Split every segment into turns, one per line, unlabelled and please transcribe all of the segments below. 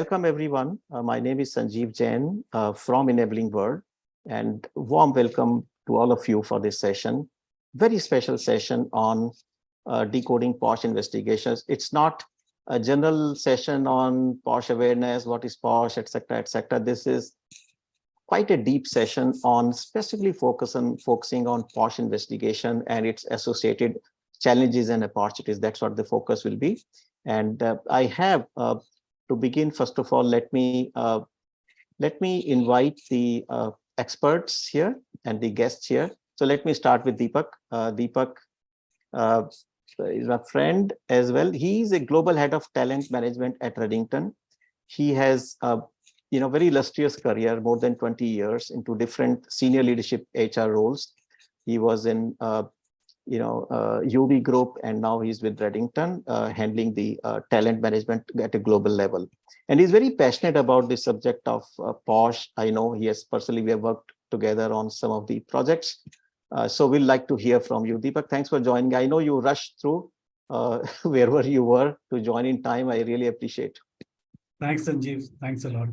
Welcome everyone. My name is Sanjeev Jain from Enabling World, and warm welcome to all of you for this session. Very special session on decoding POSH investigations. It's not a general session on POSH awareness, what is POSH, etc., etc. This is quite a deep session on specifically focusing on POSH investigation and its associated challenges and opportunities. That's what the focus will be. And I have to begin, first of all, let me invite the experts here and the guests here. So let me start with Deepak. Deepak is a friend as well. He is a global head of talent management at Reddington. He has very illustrious career, more than 20 years into different senior leadership HR roles. He was in UV Group, and now he's with Reddington, handling the talent management at a global level. And he's very passionate about the subject of POSH. I know we have worked together on some of the projects. So we'd like to hear from you. Deepak, thanks for joining. I know you rushed through wherever you were to join in time. I really appreciate.
Thanks, Sanjeev. Thanks a lot.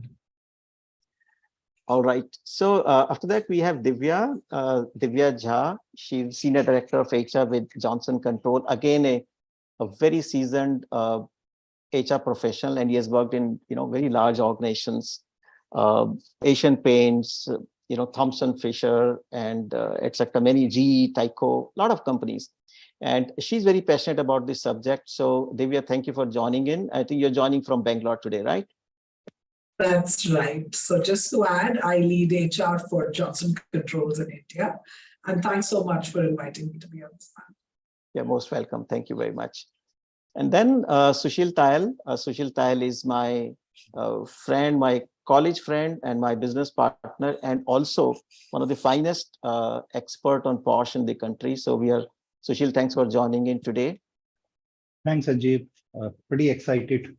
All right. So after that, we have Divya Jha. She's Senior Director of HR with Johnson Control. Again, a very seasoned HR professional, and he has worked in very large organizations, Asian Paints, Thomson Fisher, and etc. Many GE, Tyco, a lot of companies. And she's very passionate about this subject. So Divya, thank you for joining in. I think you're joining from Bangalore today, right?
That's right. So just to add, I lead HR for Johnson Controls in India. And thanks so much for inviting me to be on this panel.
You're most welcome. Thank you very much. And then Sushil Tayal. Sushil Tayal is my friend, my college friend, and my business partner, and also one of the finest expert on POSH in the country. So Sushil, thanks for joining in today.
Thanks, Sanjeev. Pretty excited.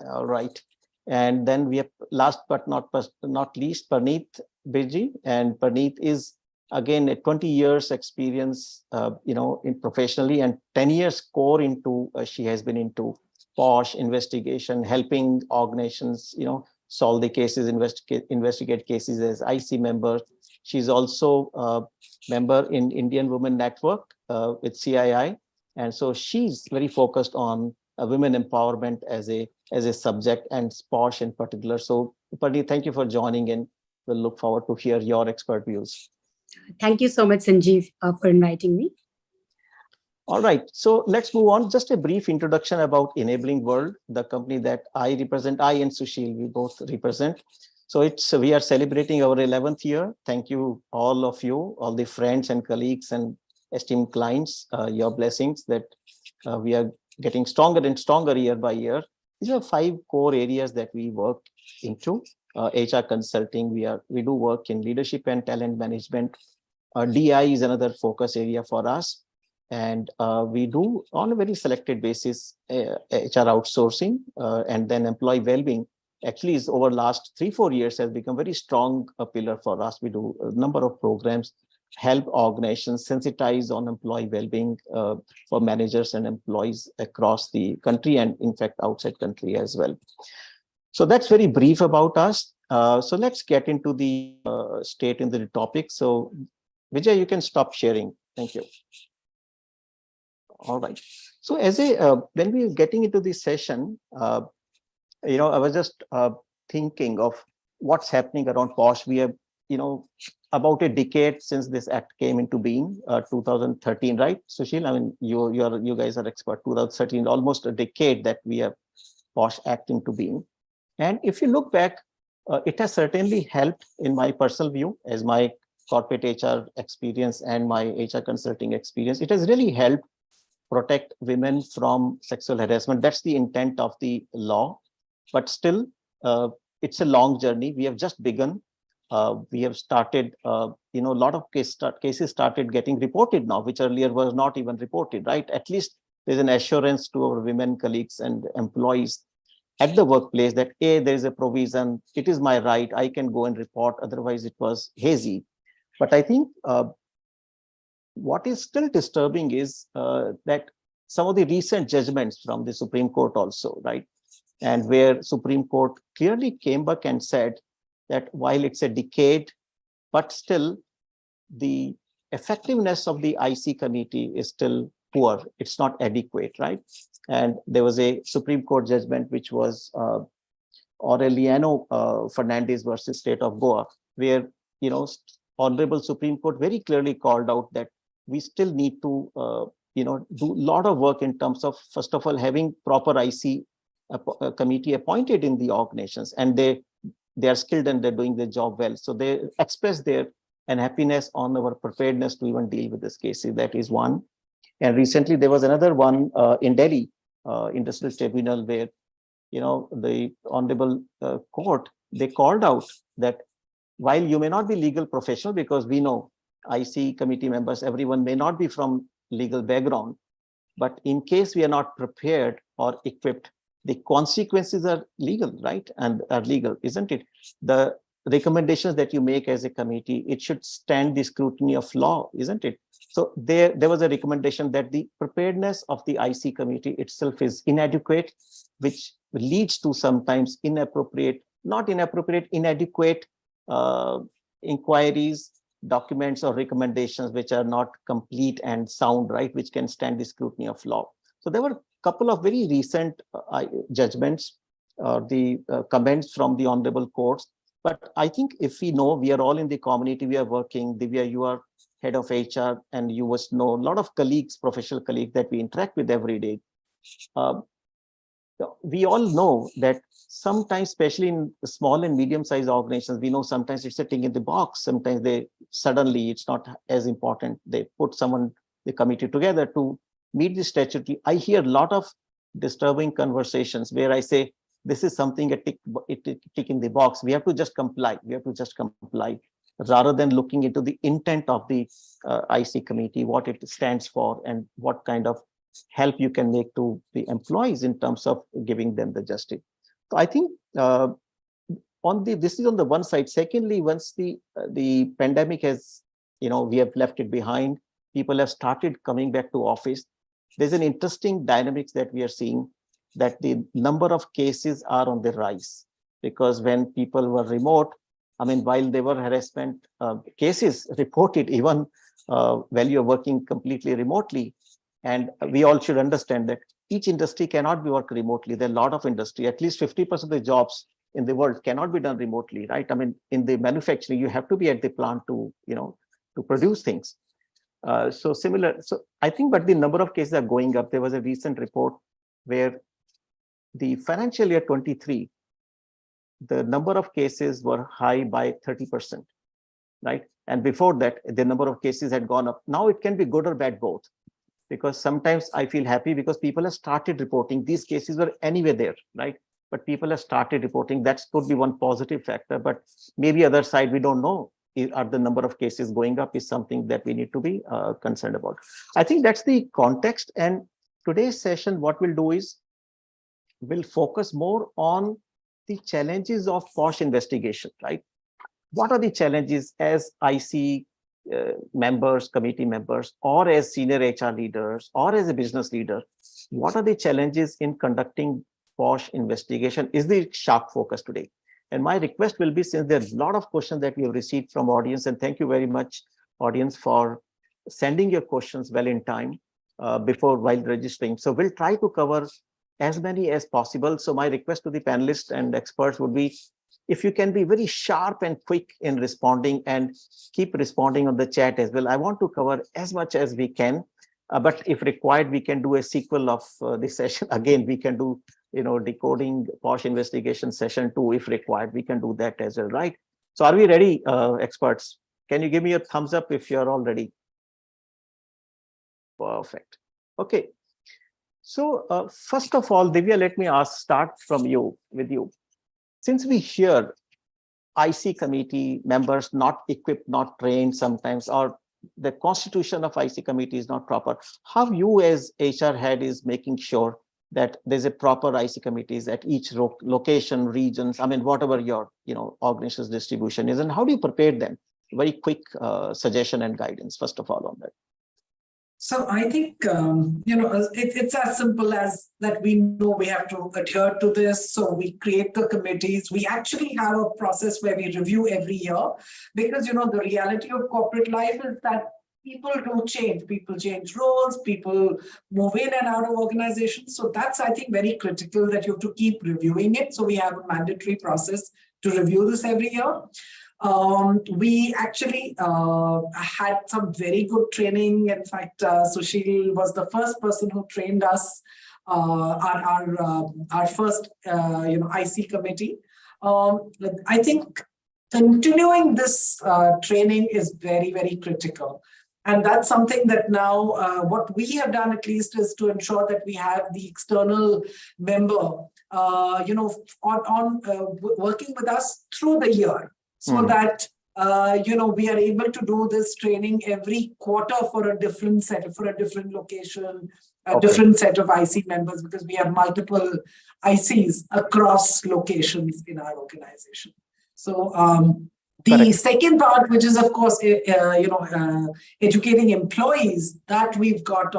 All right. And then we have last but not least, Parneet Birji. And Parneet is again a 20 years experience, in professionally, and 10 years core into she has been into POSH investigation, helping organizations, solve the cases, investigate cases as IC member. She's also a member in Indian Women Network with CII, and so she's very focused on women empowerment as a subject, and POSH in particular. So, Parneet, thank you for joining in. We'll look forward to hear your expert views.
Thank you so much, Sanjeev, for inviting me.
All right, so let's move on. Just a brief introduction about Enabling World, the company that I represent. I and Sushil, we both represent. So we are celebrating our 11th year. Thank you, all of you, all the friends and colleagues and esteemed clients, your blessings that we are getting stronger and stronger year by year. These are 5 core areas that we work into. HR consulting, we do work in leadership and talent management. DI is another focus area for us. And we do on a very selected basis HR outsourcing, and then employee well-being. Actually, is over last 3-4 years has become very strong pillar for us. We do a number of programs, help organizations sensitize on employee well-being for managers and employees across the country, and in fact outside country as well. So that's very brief about us. So let's get into the into the topic. So Vijay, you can stop sharing. Thank you. All right. So as when we are getting into this session, I was just thinking of what's happening around POSH. We have, about a decade since this act came into being, 2013, right, Sushil? I mean, you guys are expert. 2013, almost a decade that we have POSH Act into being. And if you look back, it has certainly helped, in my personal view, as my corporate HR experience and my HR consulting experience. It has really helped protect women from sexual harassment. That's the intent of the law. But still, it's a long journey. We have just begun. We have started, a lot of cases started getting reported now, which earlier was not even reported, right? At least there's an assurance to our women colleagues and employees at the workplace that there is a provision, it is my right, I can go and report. Otherwise, it was hazy. But I think what is still disturbing is that some of the recent judgments from the Supreme Court also, right? and where Supreme Court clearly came back and said that while it's a decade, but still the effectiveness of the IC committee is still poor. It's not adequate, right? And there was a Supreme Court judgment, which was Aureliano Fernandez versus State of Goa, where, Honorable Supreme Court very clearly called out that we still need to, do a lot of work in terms of, first of all, having proper IC committee appointed in the organizations, and they are skilled and they're doing their job well. So they express their unhappiness on our preparedness to even deal with this case. That is one. And recently there was another one in Delhi, Industrial Tribunal, where, the Honorable Court, they called out that while you may not be legal professional, because we know IC committee members, everyone may not be from legal background, but in case we are not prepared or equipped, the consequences are legal, right? And are legal, isn't it? The recommendations that you make as a committee, it should stand the scrutiny of law, isn't it? So there was a recommendation that the preparedness of the IC committee itself is inadequate, which leads to sometimes inadequate inquiries, documents, or recommendations which are not complete and sound, right, which can stand the scrutiny of law. So there were a couple of very recent judgments, the comments from the honorable courts. But I think if we know, we are all in the community, we are working. Divya, you are head of HR, and you must know a lot of colleagues, professional colleagues that we interact with every day. We all know that sometimes, especially in small and medium-sized organizations, we know sometimes it's a tick in the box. Sometimes suddenly it's not as important. They put the committee together to meet the statutory. I hear a lot of disturbing conversations where I say, this is something a tick in the box. We have to just comply. We have to just comply, rather than looking into the intent of the IC committee, what it stands for, and what kind of help you can make to the employees in terms of giving them the justice. So I think this is on the one side. Secondly, once the pandemic has, we have left it behind, people have started coming back to office. There's an interesting dynamics that we are seeing, that the number of cases are on the rise, because when people were remote, while there were harassment cases reported, even while you're working completely remotely, and we all should understand that each industry cannot be worked remotely. There are a lot of industry, at least 50% of the jobs in the world cannot be done remotely, right? In the manufacturing, you have to be at the plant to, to produce things. So I think, but the number of cases are going up. There was a recent report where the financial year 23, the number of cases were high by 30%, right? And before that, the number of cases had gone up. Now it can be good or bad both, because sometimes I feel happy because people have started reporting. These cases were anyway there, right? But people have started reporting. That could be one positive factor, but maybe other side, we don't know. Are the number of cases going up is something that we need to be concerned about. I think that's the context. And today's session, what we'll do is we'll focus more on the challenges of POSH investigation, right? What are the challenges as IC members, committee members, or as senior HR leaders, or as a business leader? What are the challenges in conducting POSH investigation is the sharp focus today. And my request will be, since there's a lot of questions that we have received from audience, and thank you very much, audience, for sending your questions well in time while registering. So we'll try to cover as many as possible. So my request to the panelists and experts would be, if you can be very sharp and quick in responding, and keep responding on the chat as well. I want to cover as much as we can, but if required, we can do a sequel of this session. Again, we can do, decoding POSH investigation session 2 if required. We can do that as well, right? So are we ready, experts? Can you give me a thumbs up if you're all ready? Perfect. Okay. So first of all, Divya, let me start with you. Since we hear IC committee members not equipped, not trained sometimes, or the constitution of IC committee is not proper, how you as HR head is making sure that there's a proper IC committees at each location, regions, whatever your organization's distribution is, and how do you prepare them? Very quick suggestion and guidance, first of all, on that.
So I think, it's as simple as that we know we have to adhere to this. So we create the committees. We actually have a process where we review every year because, the reality of corporate life is that people do change. People change roles, people move in and out of organizations. So that's, I think, very critical that you have to keep reviewing it. So we have a mandatory process to review this every year. We actually had some very good training. In fact, Sushil was the first person who trained us, our first, IC committee. I think continuing this training is very, very critical. And that's something that now what we have done at least is to ensure that we have the external member, working with us through the year. So that, we are able to do this training every quarter for a different set, for a different location, a different set of IC members, because we have multiple ICs across locations in our organization. So the second part, which is, of course, educating employees, that we've got,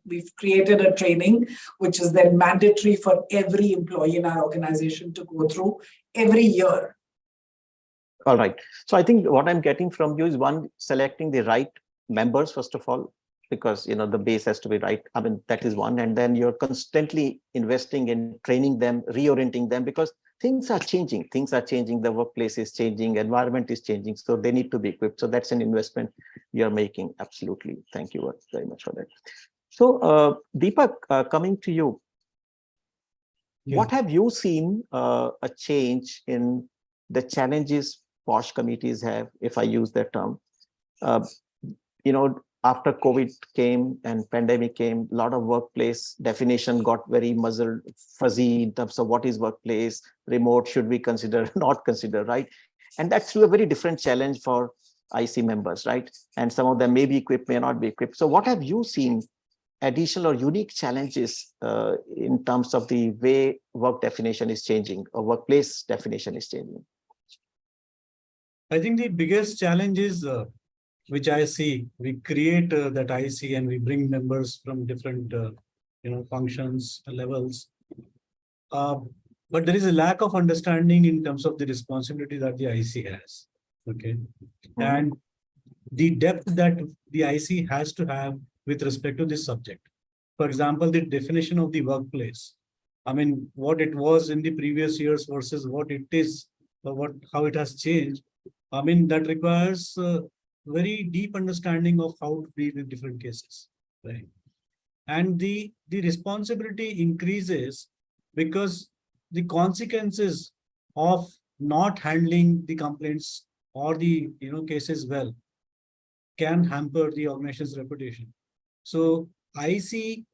we've created a training, which is then mandatory for every employee in our organization to go through every year.
All right. So I think what I'm getting from you is one, selecting the right members, first of all, because, the base has to be right. I mean, that is one. And then you're constantly investing in training them, reorienting them, because things are changing. Things are changing. The workplace is changing. Environment is changing. So they need to be equipped. So that's an investment you're making. Absolutely. Thank you very much for that. So Deepak, coming to you, what have you seen a change in the challenges POSH committees have, if I use that term? After COVID came and pandemic came, a lot of workplace definition got very muzzled, fuzzy in terms of what is workplace, remote, should we consider, not consider, right? And that's a very different challenge for IC members, right? And some of them may be equipped, may not be equipped. So what have you seen additional or unique challenges in terms of the way work definition is changing or workplace definition is changing?
I think the biggest challenge is, which I see, we create that IC and we bring members from different, functions, levels. But there is a lack of understanding in terms of the responsibility that the IC has. Okay. And the depth that the IC has to have with respect to this subject. For example, the definition of the workplace. I mean, what it was in the previous years versus what it is, or how it has changed. I mean, that requires very deep understanding of how to deal with different cases, right? And the responsibility increases because the consequences of not handling the complaints or the cases well can hamper the organization's reputation. So IC,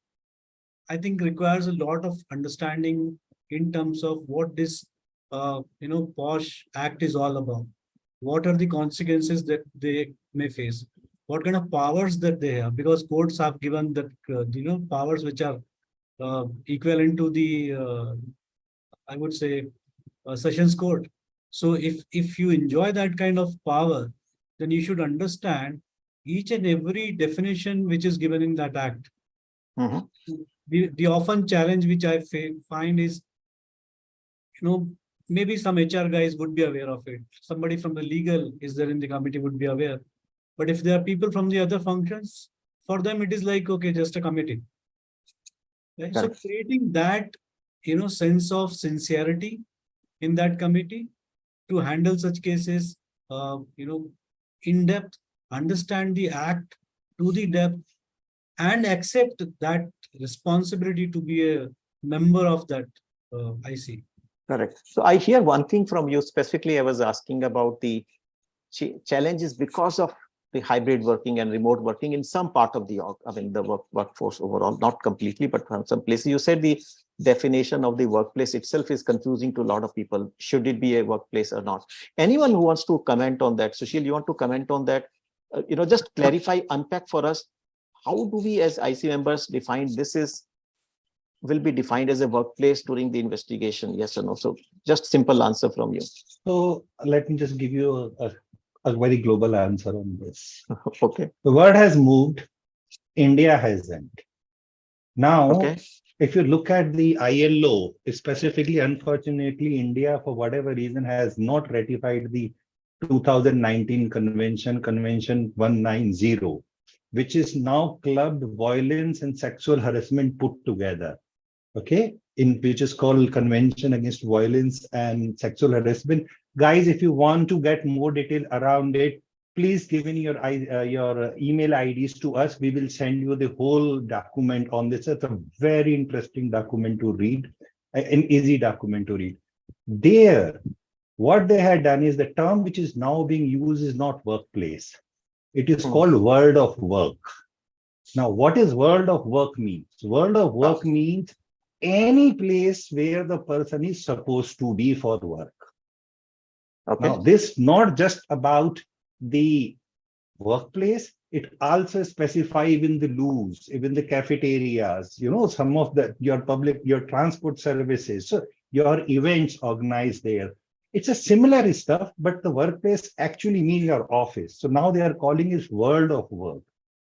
I think, requires a lot of understanding in terms of what this POSH Act is all about. What are the consequences that they may face? What kind of powers that they have? Because courts have given that powers which are equivalent to the I would say Sessions Court. So if you enjoy that kind of power, then you should understand each and every definition which is given in that act. The often challenge which I find is, maybe some HR guys would be aware of it. Somebody from the legal is there in the committee would be aware. But if there are people from the other functions, for them it is like, okay, just a committee. Right? So creating that, sense of sincerity in that committee to handle such cases, in depth, understand the act to the depth, and accept that responsibility to be a member of that IC. Correct.
So I hear one thing from you specifically. I was asking about the challenges because of the hybrid working and remote working in some part of the workforce overall, not completely, but from some places. You said the definition of the workplace itself is confusing to a lot of people. Should it be a workplace or not? Anyone who wants to comment on that? Sushil, you want to comment on that? Just clarify, unpack for us. How do we as IC members define will be defined as a workplace during the investigation? Yes or no? So just simple answer from you.
So let me just give you a very global answer on this.
Okay.
The world has moved, India hasn't. Now,
Okay.
if you look at the ILO, specifically, unfortunately, India, for whatever reason, has not ratified the 2019 Convention 190, which is now clubbed violence and sexual harassment put together. Okay, which is called Convention Against Violence and Sexual Harassment. Guys, if you want to get more detail around it, please give in your email IDs to us. We will send you the whole document on this. It's a very interesting document to read, an easy document to read. There, what they had done is the term which is now being used is not workplace. It is called world of work. Now, what is world of work means? World of work means any place where the person is supposed to be for work.
Okay.
Now, this not just about the workplace, it also specify even the loos, even the cafeterias, some of your transport services, so your events organized there. It's a similar stuff, but the workplace actually means your office. So now they are calling it world of work.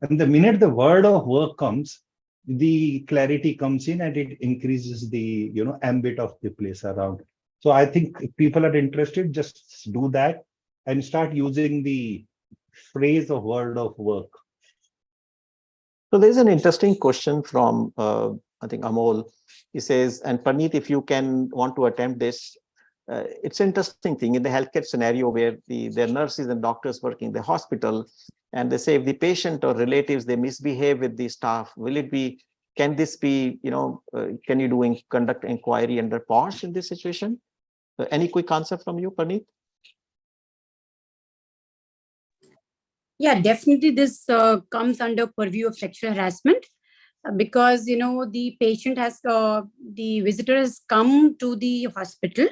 And the minute the world of work comes, the clarity comes in and it increases the ambit of the place around. So I think if people are interested, just do that and start using the phrase of world of work.
So there's an interesting question from I think Amol. He says, and Praneeth, if you want to attempt this, it's an interesting thing in the healthcare scenario where there are nurses and doctors working in the hospital, and they say if the patient or relatives, they misbehave with the staff, can this be, can you conduct inquiry under POSH in this situation? Any quick answer from you, Praneeth?
Yeah, definitely this comes under purview of sexual harassment because, the patient the visitor has come to the hospital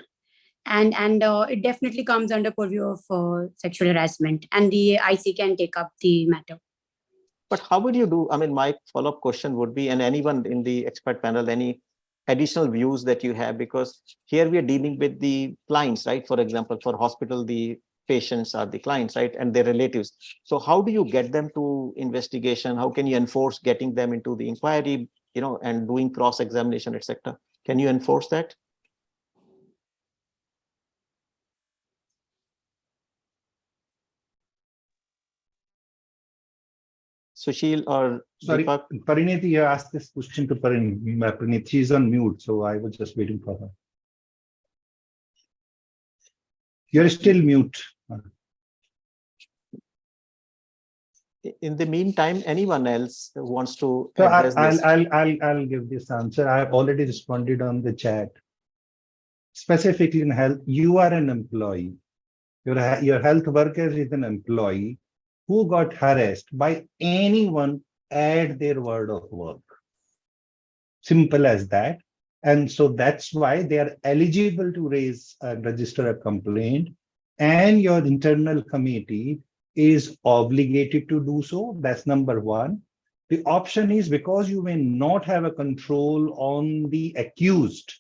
and it definitely comes under purview of sexual harassment and the IC can take up the matter.
But how would you do? I mean, my follow-up question would be, and anyone in the expert panel, any additional views that you have, because here we are dealing with the clients, right? For example, for hospital, the patients are the clients, right? And their relatives. So how do you get them to investigation? How can you enforce getting them into the inquiry, and doing cross-examination, etc.? Can you enforce that? Sushil or
Sorry,
Deepak?
Parineeti, you asked this question to Parineeti. She's on mute, so I was just waiting for her. You're still mute.
In the meantime, anyone else who wants to
So
address this?
I'll give this answer. I've already responded on the chat. Specifically in health, you are an employee. Your health worker is an employee who got harassed by anyone at their world of work. Simple as that. And so that's why they are eligible to raise and register a complaint, and your internal committee is obligated to do so. That's number one. The option is, because you may not have a control on the accused,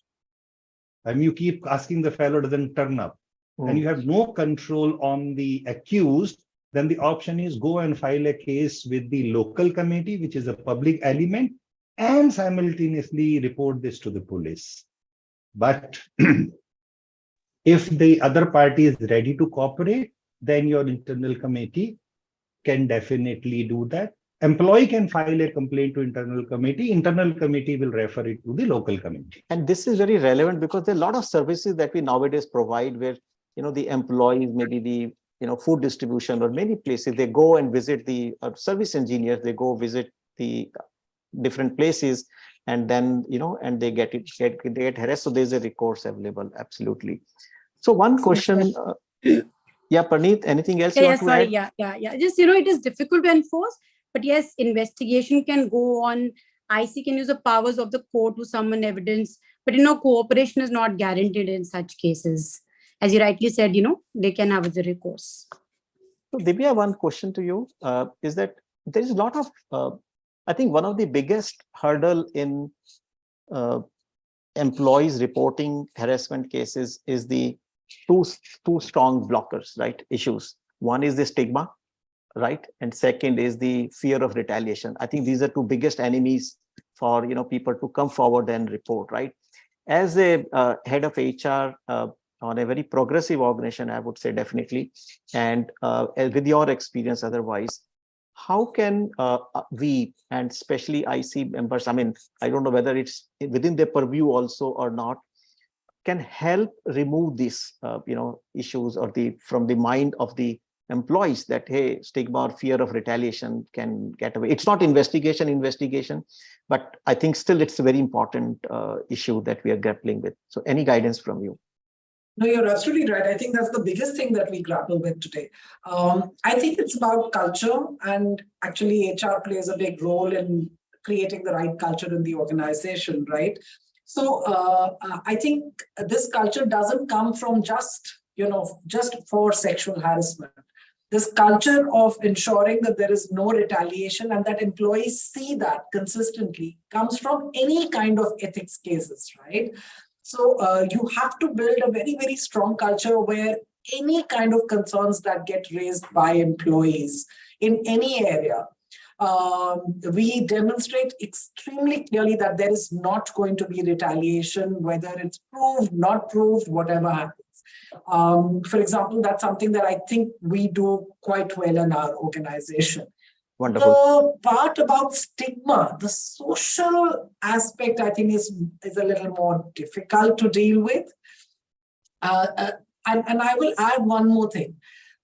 and you keep asking the fellow doesn't turn up, and you have no control on the accused, then the option is go and file a case with the local committee, which is a public element, and simultaneously report this to the police. But if the other party is ready to cooperate, then your internal committee can definitely do that. Employee can file a complaint to internal committee will refer it to the local committee.
And this is very relevant because there are a lot of services that we nowadays provide where, the employees, maybe the, food distribution or many places, they go and visit the service engineers, they go visit the different places, and then, and they get harassed. So there's a recourse available. Absolutely. So one question, yeah, Praneeth, anything else you want to add?
Yeah. Just, it is difficult to enforce, but yes, investigation can go on. IC can use the powers of the court to summon evidence, but, cooperation is not guaranteed in such cases. As you rightly said, they can have the recourse.
So Divya, one question to you is that there is a lot of, I think one of the biggest hurdle in employees reporting harassment cases is the two strong blockers, right? Issues. One is the stigma, right? And second is the fear of retaliation. I think these are two biggest enemies for people to come forward and report, right? As a head of HR on a very progressive organization, I would say definitely, and with your experience otherwise, how can we, and especially IC members, I mean, I don't know whether it's within their purview also or not, can help remove these issues or from the mind of the employees that, hey, stigma or fear of retaliation can get away. It's not investigation, but I think still it's a very important issue that we are grappling with. So any guidance from you?
No, you're absolutely right. I think that's the biggest thing that we grapple with today. I think it's about culture, and actually HR plays a big role in creating the right culture in the organization, right? So I think this culture doesn't come from just for sexual harassment. This culture of ensuring that there is no retaliation and that employees see that consistently comes from any kind of ethics cases, right? So you have to build a very, very strong culture where any kind of concerns that get raised by employees in any area, we demonstrate extremely clearly that there is not going to be retaliation, whether it's proved, not proved, whatever happens. For example, that's something that I think we do quite well in our organization.
Wonderful.
The part about stigma, the social aspect, I think is a little more difficult to deal with. And I will add one more thing,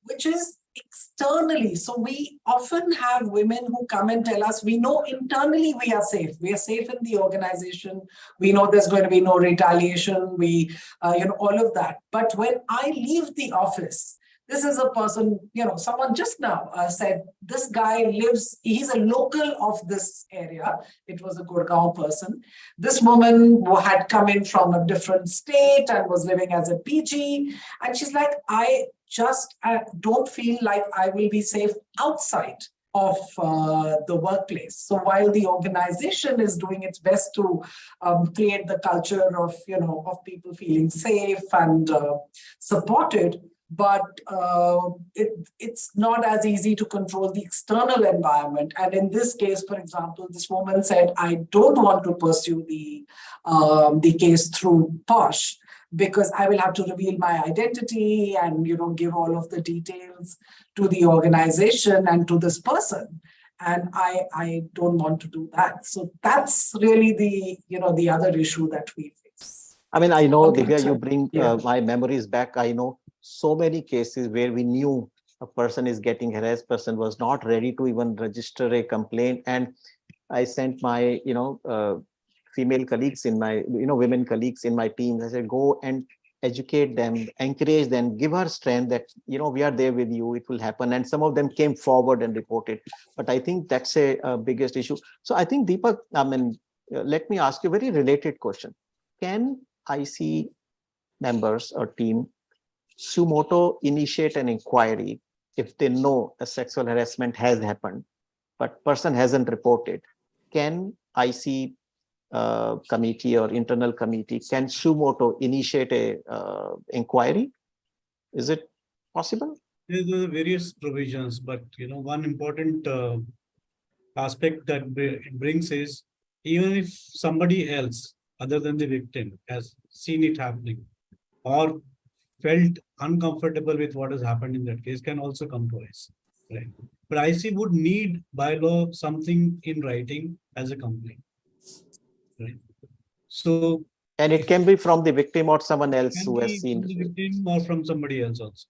which is externally. So we often have women who come and tell us, we know internally we are safe. We are safe in the organization. We know there's going to be no retaliation. All of that. But when I leave the office, this is a person, someone just now said, this guy he's a local of this area. It was a Gurgaon person. This woman who had come in from a different state and was living as a PG. And she's like, I don't feel like I will be safe outside of the workplace. So while the organization is doing its best to create the culture of people feeling safe and supported, but it's not as easy to control the external environment. And in this case, for example, this woman said, I don't want to pursue the case through POSH because I will have to reveal my identity and give all of the details to the organization and to this person. And I don't want to do that. So that's really the other issue that we face.
I mean, I know, Divya, you bring my memories back. I know so many cases where we knew a person is getting harassed, person was not ready to even register a complaint. And I sent my, female colleagues in my, women colleagues in my team. I said, go and educate them, encourage them, give her strength that, we are there with you, it will happen. And some of them came forward and reported. But I think that's a biggest issue. So I think, Deepak, let me ask you a very related question. Can IC members or team suo moto initiate an inquiry if they know a sexual harassment has happened, but person hasn't reported? Can IC committee or internal committee can suo moto initiate a inquiry? Is it possible?
There are various provisions, but one important aspect that it brings is, even if somebody else other than the victim has seen it happening or felt uncomfortable with what has happened in that case, can also come to us, right? But IC would need by law something in writing as a complaint, right? So,
and it can be from the victim or someone else who has seen
the victim or from somebody else also.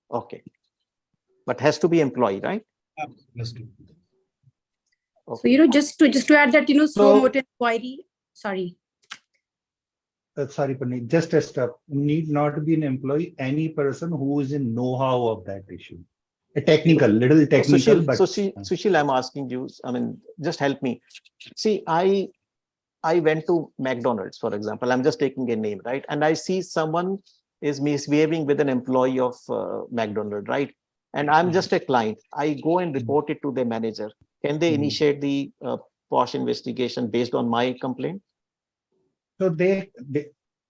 Okay, but has to be employee, right?
Has to.
Okay. So just to add that suo moto inquiry. Sorry.
Sorry, Pani, just a step. Need not be an employee, any person who is in know-how of that issue. A little technical, but
Sushil, I'm asking you, just help me. See, I went to McDonald's, for example. I'm just taking a name, right? And I see someone is misbehaving with an employee of McDonald's, right? And I'm just a client. I go and report it to the manager. Can they initiate the POSH investigation based on my complaint?
So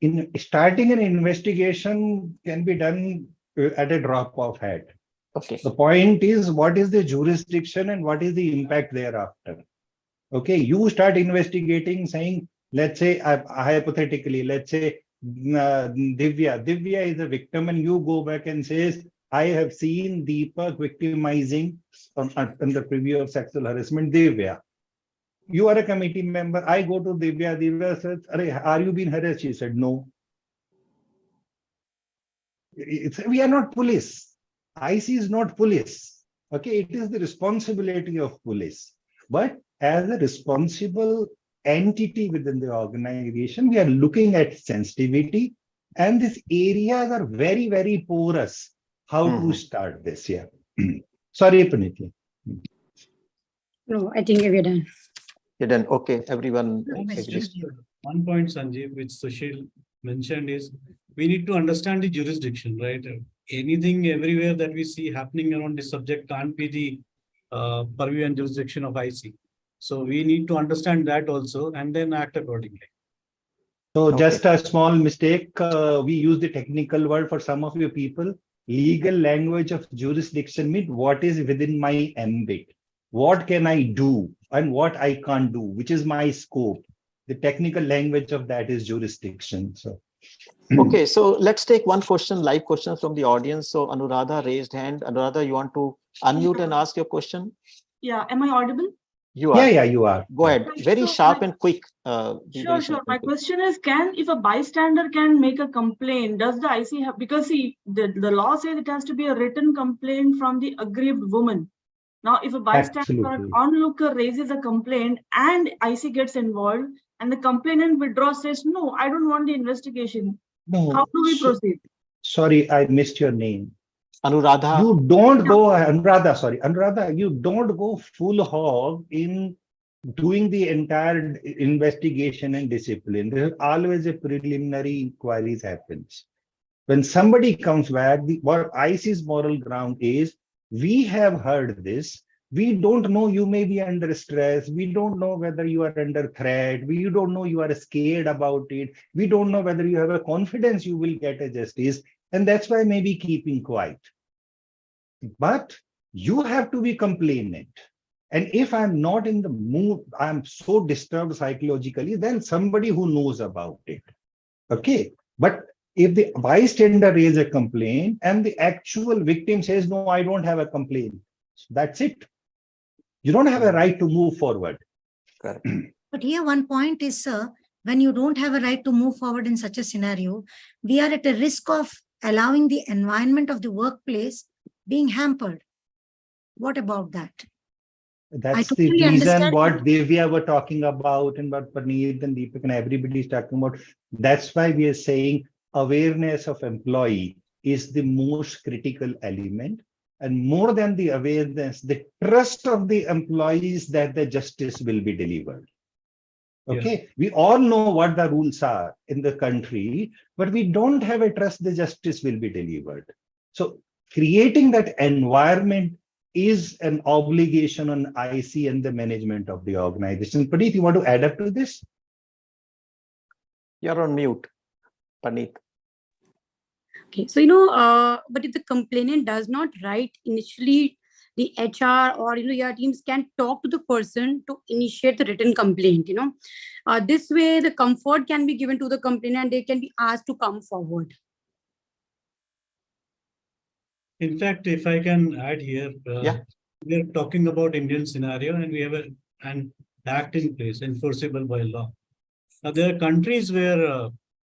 in starting an investigation can be done at a drop of hat.
Okay.
The point is, what is the jurisdiction and what is the impact thereafter? Okay, you start investigating, saying, let's say, hypothetically, let's say Divya is a victim, and you go back and says, I have seen Deepak victimizing on the preview of sexual harassment, Divya. You are a committee member. I go to Divya. Divya says, are you being harassed? She said, no. We are not police. IC is not police. Okay, it is the responsibility of police. But as a responsible entity within the organization, we are looking at sensitivity, and these areas are very, very porous. How to start this? Yeah. Sorry, Puniti.
No, I think we're done.
You're done. Okay, everyone.
One point, Sanjeev, which Sushil mentioned is we need to understand the jurisdiction, right? Anything everywhere that we see happening around this subject can't be the purview and jurisdiction of IC. So we need to understand that also and then act accordingly.
So
Okay.
just a small mistake. We use the technical word for some of you people. Legal language of jurisdiction means what is within my ambit. What can I do and what I can't do, which is my scope. The technical language of that is jurisdiction. So.
Okay, so let's take one question, live question from the audience. So Anuradha raised hand. Anuradha, you want to unmute and ask your question?
Yeah, am I audible?
You are.
Yeah, you are.
Go ahead.
Right,
Very
so
sharp
my-
and quick.
Sure. My question is, if a bystander can make a complaint, does the IC have, because see, the law says it has to be a written complaint from the aggrieved woman. Now, if a bystander or an
Absolutely.
onlooker raises a complaint and IC gets involved and the complainant withdraws, says, no, I don't want the investigation.
No.
How do we proceed?
Sorry, I missed your name.
Anuradha.
You don't go, Anuradha, you don't go full hog in doing the entire investigation and discipline. There's always a preliminary inquiries happens. When somebody comes back, what IC's moral ground is, we have heard this. We don't know, you may be under stress. We don't know whether you are under threat. We don't know you are scared about it. We don't know whether you have a confidence you will get a justice. And that's why maybe keeping quiet. But you have to be complainant. And if I'm not in the mood, I'm so disturbed psychologically, then somebody who knows about it. Okay. But if the bystander raises a complaint and the actual victim says, no, I don't have a complaint, that's it. You don't have a right to move forward.
Correct.
But here one point is, sir, when you don't have a right to move forward in such a scenario, we are at a risk of allowing the environment of the workplace being hampered. What about that?
That's the
totally
reason
understand.
what Divya were talking about and what Praneeth and Deepak and everybody is talking about. That's why we are saying awareness of employee is the most critical element. And more than the awareness, the trust of the employees that the justice will be delivered. Okay, we all know what the rules are in the country, but we don't have a trust the justice will be delivered. So creating that environment is an obligation on IC and the management of the organization. Praneeth, you want to add up to this?
You're on mute, Praneeth.
Okay, so, but if the complainant does not write initially, the HR or, your teams can talk to the person to initiate the written complaint, This way, the comfort can be given to the complainant and they can be asked to come forward.
In fact, if I can add here, we are talking about Indian scenario and we have an act in place, enforceable by law. Now, there are countries where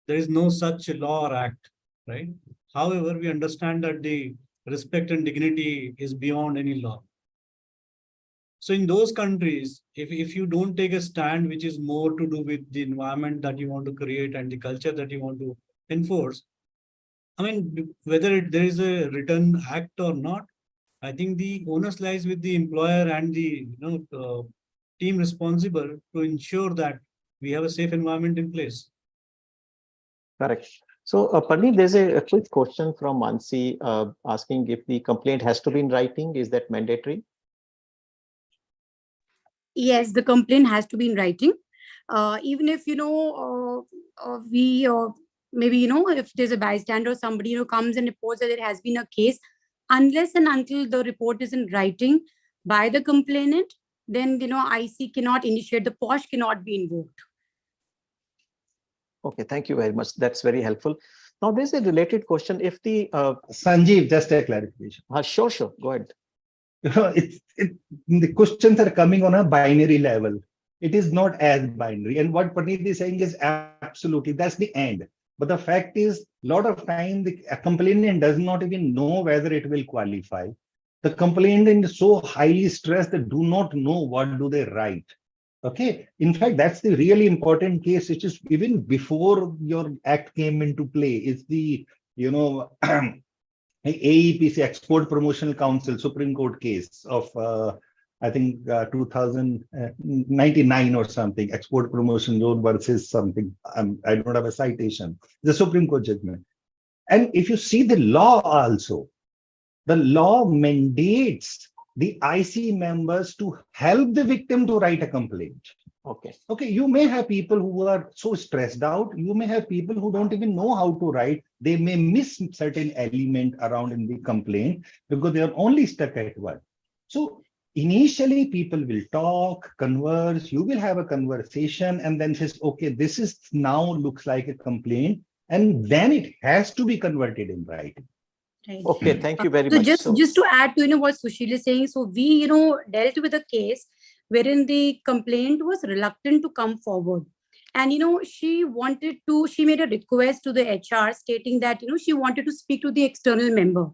there is no such law or act, right? However, we understand that the respect and dignity is beyond any law. So in those countries, if you don't take a stand, which is more to do with the environment that you want to create and the culture that you want to enforce, I mean, whether there is a written act or not, I think the onus lies with the employer and the team responsible to ensure that we have a safe environment in place.
Correct. So, Praneeth, there's a quick question from Mansi asking if the complaint has to be in writing. Is that mandatory?
Yes, the complaint has to be in writing. Even if, maybe, if there's a bystander or somebody, comes and reports that there has been a case, unless and until the report is in writing by the complainant, then, IC cannot initiate, the POSH cannot be invoked.
Okay, thank you very much. That's very helpful. Now, there's a related question. If the
Sanjeev, just a clarification.
sure, go ahead.
The questions are coming on a binary level. It is not as binary. And what Praneeth is saying is absolutely, that's the end. But the fact is, a lot of time, the complainant does not even know whether it will qualify. The complainant is so highly stressed that do not know what do they write. Okay. In fact, that's the really important case, which is even before your act came into play, is the, AEPC, Export Promotional Council, Supreme Court case of, I think, 2099 or something, Export Promotion Zone versus something. I don't have a citation. The Supreme Court judgment. And if you see the law also, the law mandates the IC members to help the victim to write a complaint. Okay, you may have people who are so stressed out. You may have people who don't even know how to write. They may miss certain element around in the complaint because they are only stuck at one. So initially people will talk, converse, you will have a conversation and then says, okay, this is now looks like a complaint. And then it has to be converted in writing.
Right.
Okay, thank you very
So
much.
just to add to what Sushil is saying, so we dealt with a case wherein the complaint was reluctant to come forward, and she made a request to the HR stating that she wanted to speak to the external member.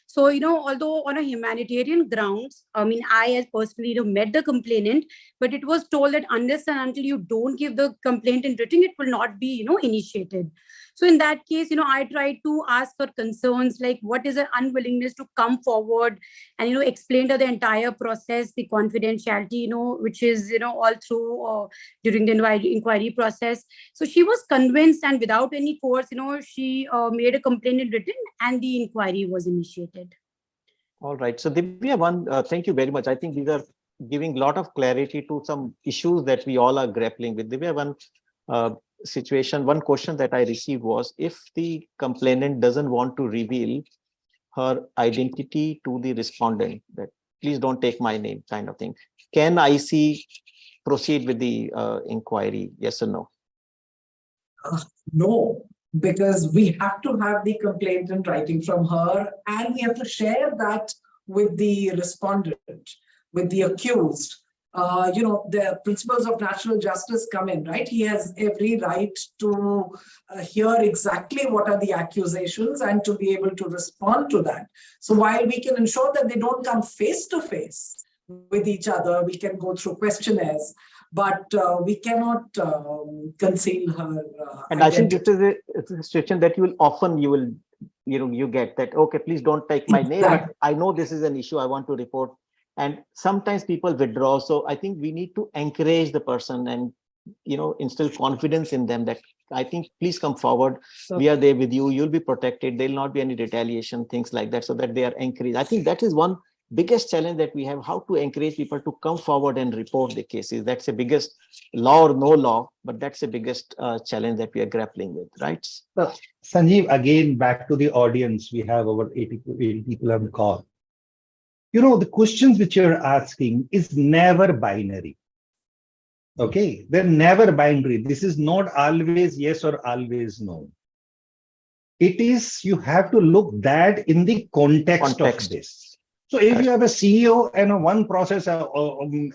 So although on a humanitarian grounds, I as personally met the complainant, but it was told that unless and until you don't give the complaint in writing, it will not be initiated. So in that case, I tried to ask her concerns, like what is her unwillingness to come forward and, explain to the entire process, the confidentiality, which is, all through during the inquiry process. So she was convinced, and without any force, she made a complaint in written and the inquiry was initiated.
All right. So Divya, thank you very much. I think these are giving a lot of clarity to some issues that we all are grappling with. Divya, one question that I received was, if the complainant doesn't want to reveal her identity to the respondent, that please don't take my name kind of thing, can IC proceed with the inquiry? Yes or no?
No, because we have to have the complaint in writing from her, and we have to share that with the respondent, with the accused. The principles of natural justice come in, right? He has every right to hear exactly what are the accusations and to be able to respond to that. So while we can ensure that they don't come face to face with each other, we can go through questionnaires, but we cannot conceal her
and
identity.
I think it's a situation that you get that, okay, please don't take my name, but I know this is an issue I want to report. And sometimes people withdraw. So I think we need to encourage the person and, instill confidence in them that I think, please come forward. We are there with you. You'll be protected. There'll not be any retaliation, things like that, so that they are encouraged. I think that is one biggest challenge that we have, how to encourage people to come forward and report the cases. That's the biggest, law or no law, but that's the biggest challenge that we are grappling with, right?
So, Sanjeev, again, back to the audience, we have over 80 people on the call. The questions which you're asking is never binary. Okay, they're never binary. This is not always yes or always no. It is, you have to look that in the context. Of this. So if you have a CEO and a one process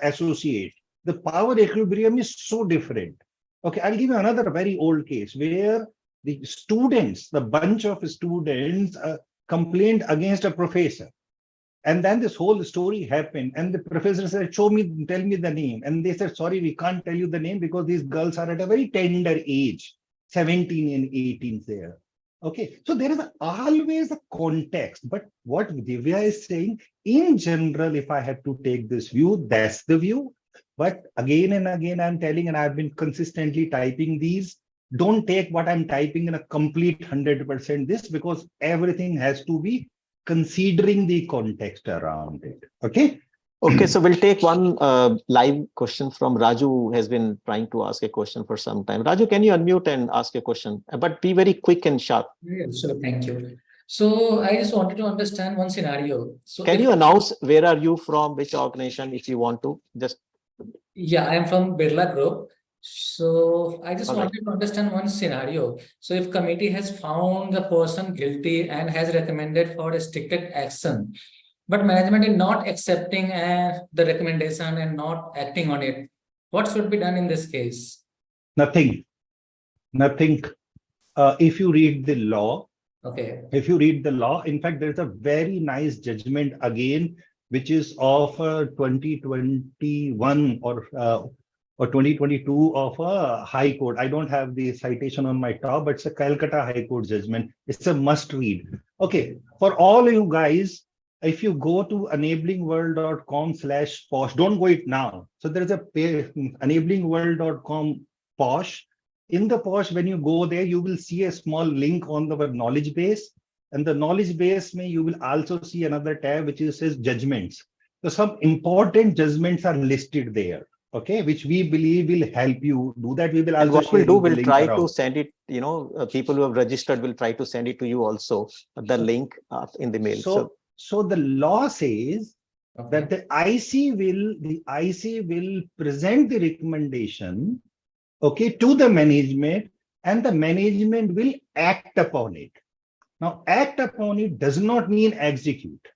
associate, the power equilibrium is so different. Okay, I'll give you another very old case where the bunch of students complained against a professor. And then this whole story happened, and the professor said, tell me the name. And they said, sorry, we can't tell you the name because these girls are at a very tender age, 17 and 18 there. Okay, so there is always a context. But what Divya is saying, in general, if I had to take this view, that's the view. But again and again, I'm telling, and I've been consistently typing these, don't take what I'm typing in a complete 100% this, because everything has to be considering the context around it. Okay.
Okay, so we'll take one live question from Raju, who has been trying to ask a question for some time. Raju, can you unmute and ask a question? But be very quick and sharp.
Yeah, sure, thank you. So I just wanted to understand one scenario. So
Can
if-
you announce where are you from, which organization, if you want to? Just
Yeah, I am from Birla Group. So I just
All right.
wanted to understand one scenario. So if committee has found the person guilty and has recommended for restricted action, but management is not accepting the recommendation and not acting on it, what should be done in this case?
Nothing. If you read the law,
Okay.
in fact, there's a very nice judgment again, which is of 2021 or 2022 of a High Court. I don't have the citation on my top, but it's a Calcutta High Court judgment. It's a must read. Okay, for all you guys, if you go to enablingworld.com/posh, don't go it now. So there's a enablingworld.com posh. In the posh, when you go there, you will see a small link on the knowledge base. And the knowledge base, you will also see another tab which says judgments. So some important judgments are listed there, okay, which we believe will help you do that. We will also
what we'll do, we'll
link
try
around.
to send it, people who have registered will try to send it to you also, the link in the mail.
So the law says
Okay.
that the IC will present the recommendation, okay, to the management, and the management will act upon it. Now, act upon it does not mean execute.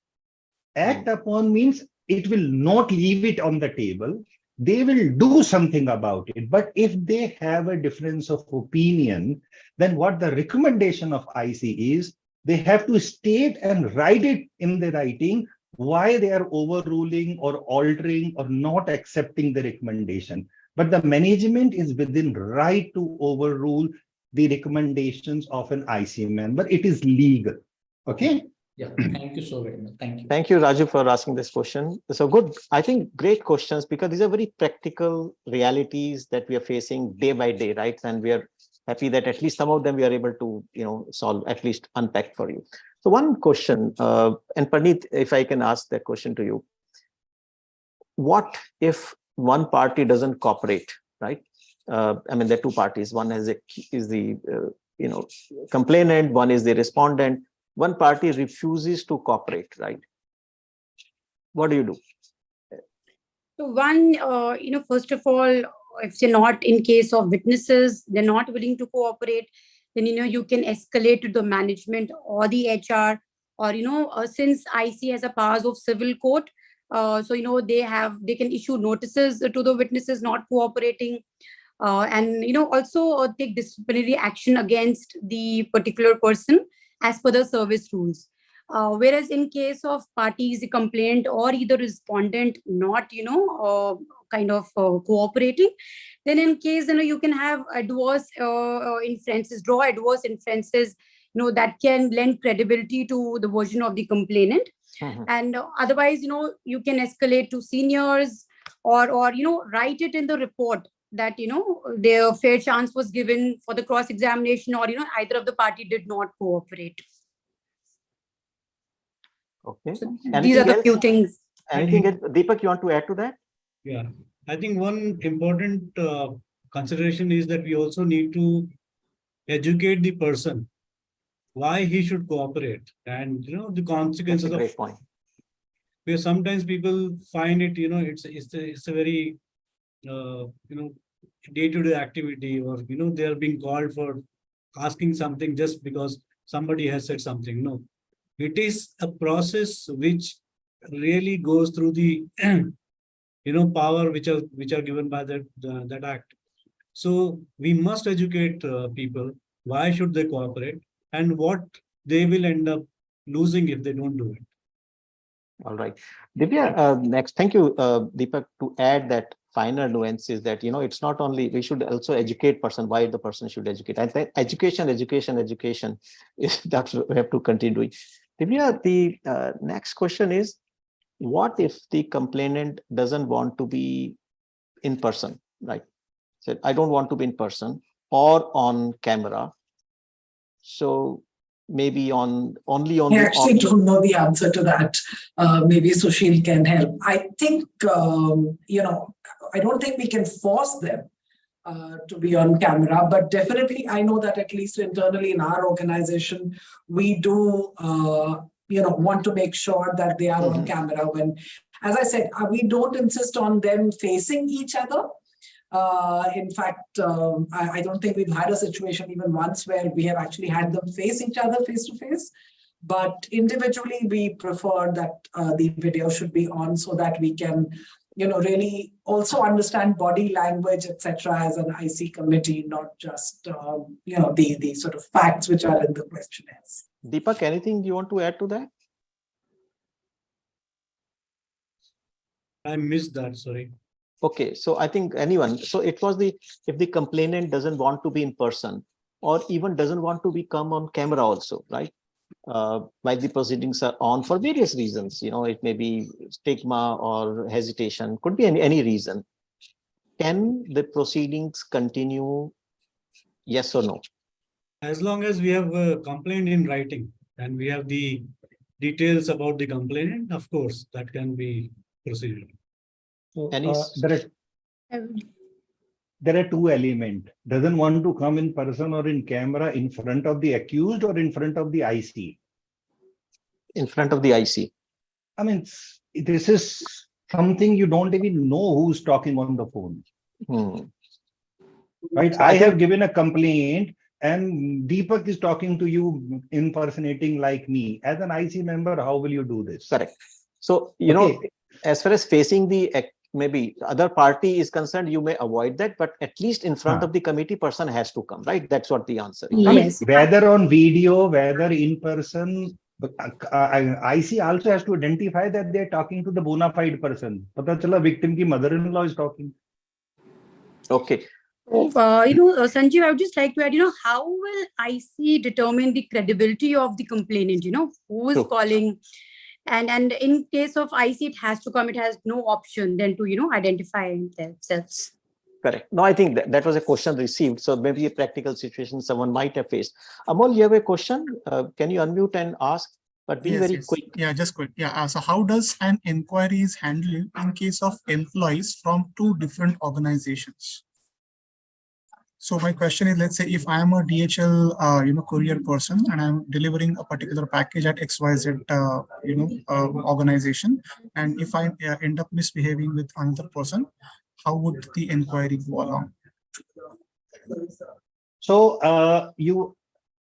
Act upon means it will not leave it on the table. They will do something about it. But if they have a difference of opinion, then what the recommendation of IC is, they have to state and write it in the writing why they are overruling or altering or not accepting the recommendation. But the management is within right to overrule the recommendations of an IC member. It is legal. Okay.
Yeah, thank you so very much. Thank you.
Thank you, Raju, for asking this question. So good. I think great questions, because these are very practical realities that we are facing day by day, right? And we are happy that at least some of them we are able to, solve, at least unpack for you. So one question, and Praneeth, if I can ask that question to you. What if one party doesn't cooperate, right? There are two parties. One is the complainant, one is the respondent. One party refuses to cooperate, right? What do you do?
So one, first of all, if you're not, in case of witnesses, they're not willing to cooperate, then, you can escalate to the management or the HR, or, since IC has a powers of civil court, so, they can issue notices to the witnesses not cooperating, and, also take disciplinary action against the particular person as per the service rules. Whereas in case of parties, the complainant or either respondent not, cooperating, then in case, you can have adverse inferences, draw adverse inferences, that can lend credibility to the version of the complainant. And otherwise, you can escalate to seniors, or write it in the report that, their fair chance was given for the cross-examination, or, either of the party did not cooperate.
Okay.
So
Anything
these are the
else?
few things.
Anything else? Deepak, you want to add to that?
Yeah, I think one important consideration is that we also need to educate the person why he should cooperate, and the consequences
That's a
of.
great point.
Because sometimes people find it, it's a very day-to-day activity, or they are being called for asking something just because somebody has said something. No, it is a process which really goes through the power which are given by that act. So we must educate people why should they cooperate and what they will end up losing if they don't do it.
All right. Divya, next, thank you, Deepak, to add that finer nuances that, it's not only, we should also educate person, why the person should educate. I think education is that we have to continue doing. Divya, the next question is, what if the complainant doesn't want to be in person, right? Said, I don't want to be in person or on camera. So maybe only on
I
the
actually don't know the answer to that. Maybe Sushil can help. I think, I don't think we can force them. to be on camera. But definitely, I know that at least internally in our organization, we do, want to make sure that they are on camera when, as I said, we don't insist on them facing each other. In fact, I don't think we've had a situation even once where we have actually had them face each other face to face. But individually, we prefer that the video should be on so that we can, really also understand body language, etc., as an IC committee, not just, the sort of facts which are in the questionnaires.
Deepak, anything you want to add to that?
I missed that, sorry.
Okay, so I think anyone, so it was if the complainant doesn't want to be in person or even doesn't want to become on camera also, right? While the proceedings are on for various reasons, it may be stigma or hesitation, could be any reason. Can the proceedings continue? Yes or no?
As long as we have a complaint in writing and we have the details about the complainant, of course, that can be proceeded.
So,
Any-
there are two elements. Doesn't want to come in person or in camera in front of the accused or in front of the IC.
In front of the IC.
I mean, this is something you don't even know who's talking on the phone. Right?
So
I have given a complaint and Deepak is talking to you, impersonating like me. As an IC member, how will you do this?
Correct. So, as far as facing the maybe other party is concerned, you may avoid that, but at least in front of the committee, person has to come, right? That's what the answer is.
Yes.
I mean, whether on video, whether in person, IC also has to identify that they're talking to the bona fide person. Pata chala victim ki mother-in-law is talking.
Okay.
Sanjeev, I would just like to add, how will IC determine the credibility of the complainant, who is
True.
calling? And in case of IC, it has to come, it has no option than to, identify themselves.
Correct. No, I think that was a question received. So maybe a practical situation someone might have faced. Amol, you have a question? Can you unmute and ask? But be very quick.
Yeah, just quick. Yeah. So how does an inquiry is handled in case of employees from two different organizations? So my question is, let's say if I am a DHL, courier person and I'm delivering a particular package at XYZ, organization, and if I end up misbehaving with another person, how would the inquiry go along?
So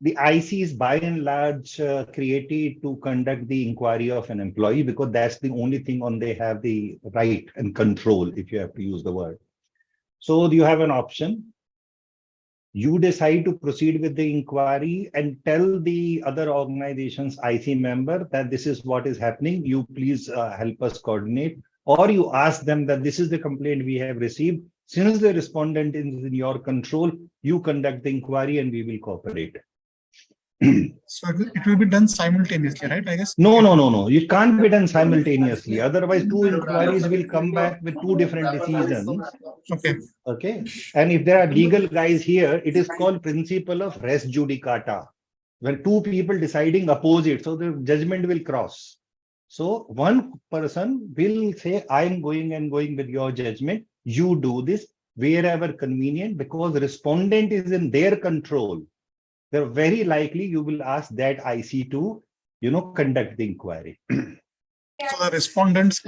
the IC is by and large created to conduct the inquiry of an employee because that's the only thing on they have the right and control, if you have to use the word. So you have an option. You decide to proceed with the inquiry and tell the other organization's IC member that this is what is happening. You please help us coordinate. Or you ask them that this is the complaint we have received. Since the respondent is in your control, you conduct the inquiry and we will cooperate.
So it will be done simultaneously, right? I guess.
No. It can't be done simultaneously. Otherwise, two inquiries will come back with two different decisions. Okay. And if there are legal guys here, it is called principle of res judicata, where two people deciding opposite. So the judgment will cross. So one person will say, I'm going with your judgment. You do this wherever convenient because the respondent is in their control. They're very likely you will ask that IC to, conduct the inquiry.
So the respondents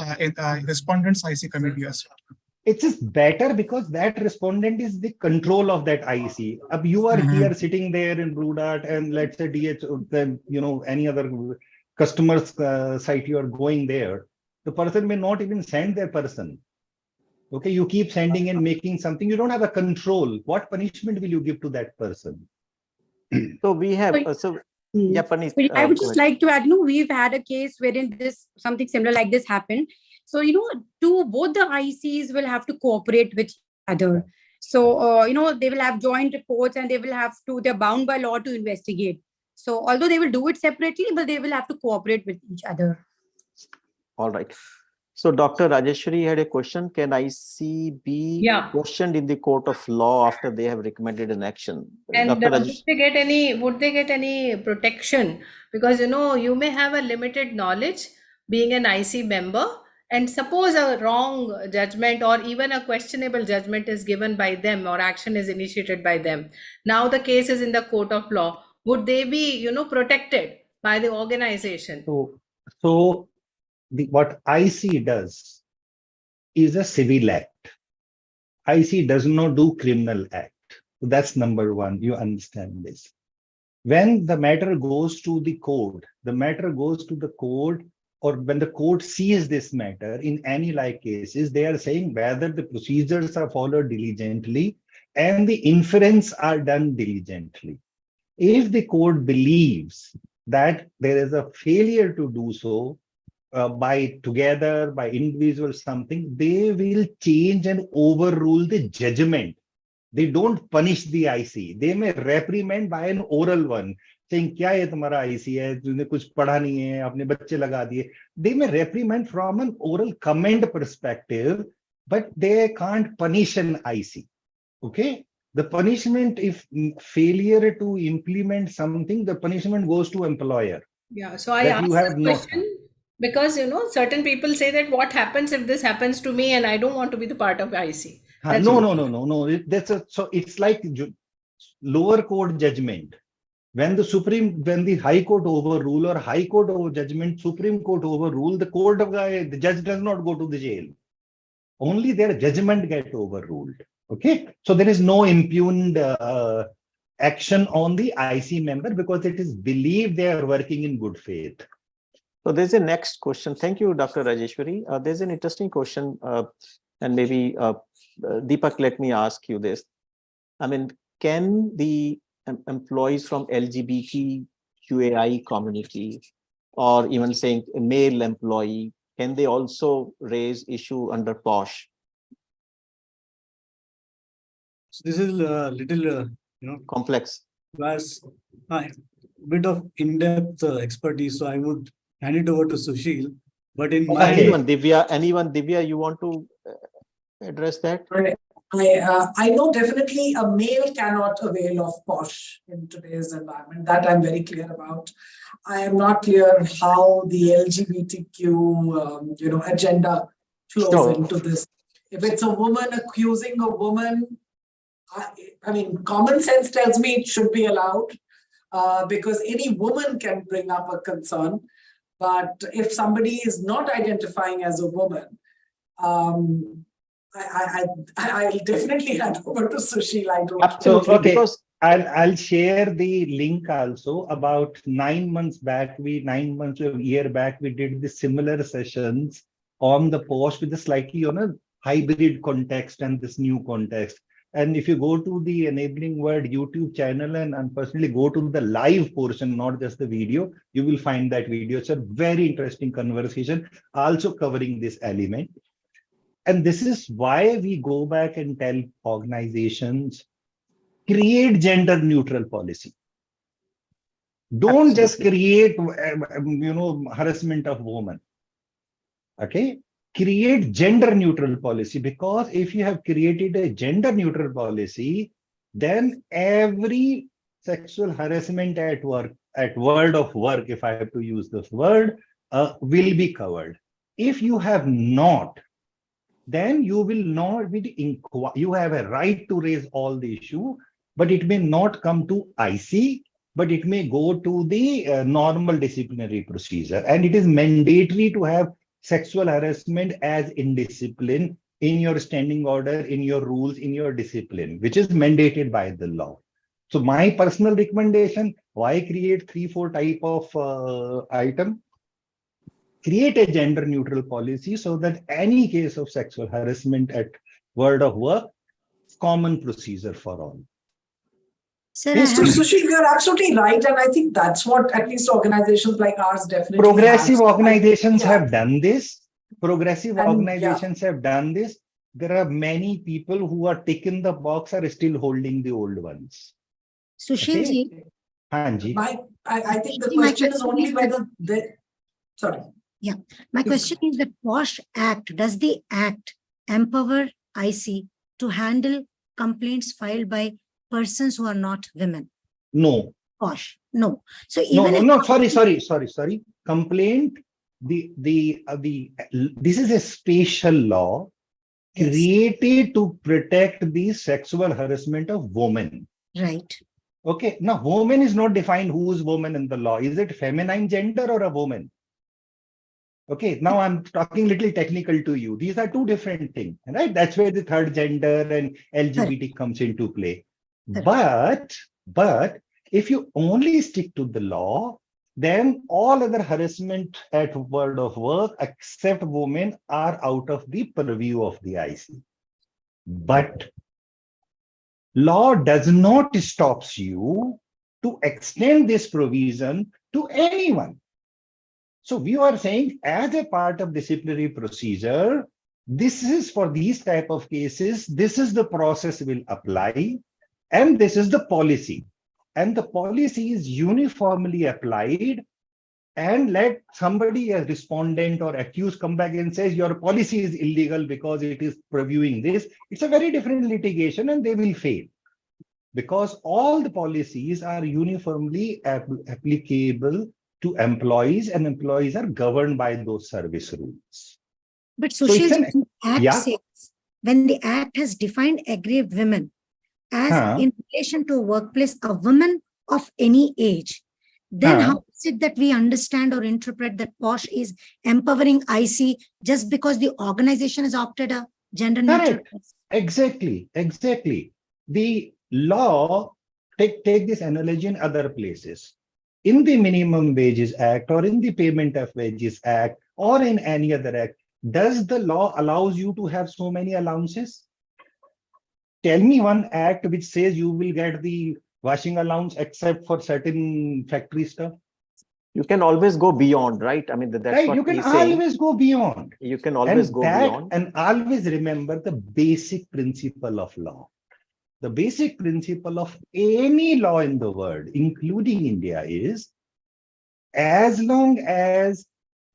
IC committee as well.
It's just better because that respondent is the control of that IC. You are here sitting there in Blue Dart and let's say then any other customer's site you are going there. The person may not even send their person. Okay, you keep sending and making something. You don't have a control. What punishment will you give to that person?
So we have yeah, Panis,
I would just like to add, we've had a case wherein something similar like this happened. So, both the ICs will have to cooperate with each other. So, they will have joint reports and they're bound by law to investigate. So, although they will do it separately, but they will have to cooperate with each other.
All right. So Dr. Rajeshwari had a question. Can IC be questioned in the court of law after they have recommended an action?
And
Dr.
would they get any protection? Because, you may have a limited knowledge being an IC member And suppose a wrong judgment or even a questionable judgment is given by them or action is initiated by them. Now the case is in the court of law. Would they be, protected by the organization?
So what IC does is a civil act. IC does not do criminal act. So that's number one. You understand this. When the matter goes to the court, or when the court sees this matter in any like cases, they are saying whether the procedures are followed diligently and the inference are done diligently. If the court believes that there is a failure to do so, by individual something, they will change and overrule the judgment. They don't punish the IC. They may reprimand by an oral one, saying, "Kya ye tumhara IC hai? Tune kuch padha nahi hai, apne bacche laga diye." They may reprimand from an oral comment perspective, but they can't punish an IC. Okay? The punishment, if failure to implement something, the punishment goes to employer.
Yeah. So I asked this question because, certain people say that what happens if this happens to me and I don't want to be the part of IC.
No. It's like lower court judgment. When the High Court overrule or High Court over judgment, Supreme Court overrule, the judge does not go to the jail. Only their judgment get overruled. Okay, so there is no impugned action on the IC member because it is believed they are working in good faith.
So there's a next question. Thank you, Dr. Rajeshwari. There's an interesting question, and maybe Deepak, let me ask you this. I mean, can the employees from LGBTQAI community, or even saying a male employee, can they also raise issue under POSH?
So this is a little,
complex.
Plus, a bit of in-depth expertise. So I would hand it over to Sushil. But in my
anyone, Divya, you want to address that?
I know definitely a male cannot avail of POSH in today's environment. That I'm very clear about. I am not clear how the LGBTQ, agenda flows into this. If it's a woman accusing a woman, I mean, common sense tells me it should be allowed because any woman can bring up a concern. But if somebody is not identifying as a woman, I'll definitely hand over to Sushil. I don't.
Absolutely,
okay.
Because
I'll share the link also. About 9 months back, a year back, we did the similar sessions on the POSH with a slightly hybrid context and this new context. And if you go to the Enabling World YouTube channel and unfortunately go to the live portion, not just the video, you will find that video. It's a very interesting conversation, also covering this element. And this is why we go back and tell organizations, create gender neutral policy. Don't just create, harassment of women. Okay. Create gender neutral policy, because if you have created a gender neutral policy, then every sexual harassment at work, at world of work, if I have to use this word, will be covered. If you have not, then you will not be you have a right to raise all the issue, but it may not come to IC, but it may go to the normal disciplinary procedure. And it is mandatory to have sexual harassment as indiscipline in your standing order, in your rules, in your discipline, which is mandated by the law. So my personal recommendation, why create 3-4 type of item? Create a gender neutral policy so that any case of sexual harassment at world of work, common procedure for all.
Sir,
Sushil, you're absolutely right. And I think that's what at least organizations like ours definitely
Progressive
have.
organizations have done this. Progressive organizations have done this. There are many people who are ticking the box are still holding the old ones.
Sushilji.
Hanji.
I think the question is only whether they, sorry.
Yeah, my question is the POSH Act, does the Act empower IC to handle complaints filed by persons who are not women?
No.
POSH, no. So even
sorry. Complaint this is a special law created to protect the sexual harassment of women.
Right.
Okay, now woman is not defined who is woman in the law. Is it feminine gender or a woman? Okay, now I'm talking little technical to you. These are two different things, right? That's where the third gender and LGBT comes into play. But if you only stick to the law, then all other harassment at world of work except women are out of the purview of the IC. But law does not stop you to extend this provision to anyone. So we are saying as a part of disciplinary procedure, this is for these type of cases, this is the process will apply, and this is the policy. And the policy is uniformly applied, and let somebody, a respondent or accused, come back and says your policy is illegal because it is previewing this. It's a very different litigation and they will fail. Because all the policies are uniformly applicable to employees, and employees are governed by those service rules.
But Sushil, when the Act has defined aggrieved women as in relation to a workplace, a woman of any age, then how is it that we understand or interpret that POSH is empowering IC just because the organization has opted a gender neutral?
Exactly. The law, take this analogy in other places. In the Minimum Wages Act or in the Payment of Wages Act or in any other act, does the law allows you to have so many allowances? Tell me one act which says you will get the washing allowance except for certain factory stuff.
You can always go beyond, right? I mean, that's
right.
what
you can always go beyond.
You can always go beyond.
And always remember the basic principle of law. The basic principle of any law in the world, including India, is as long as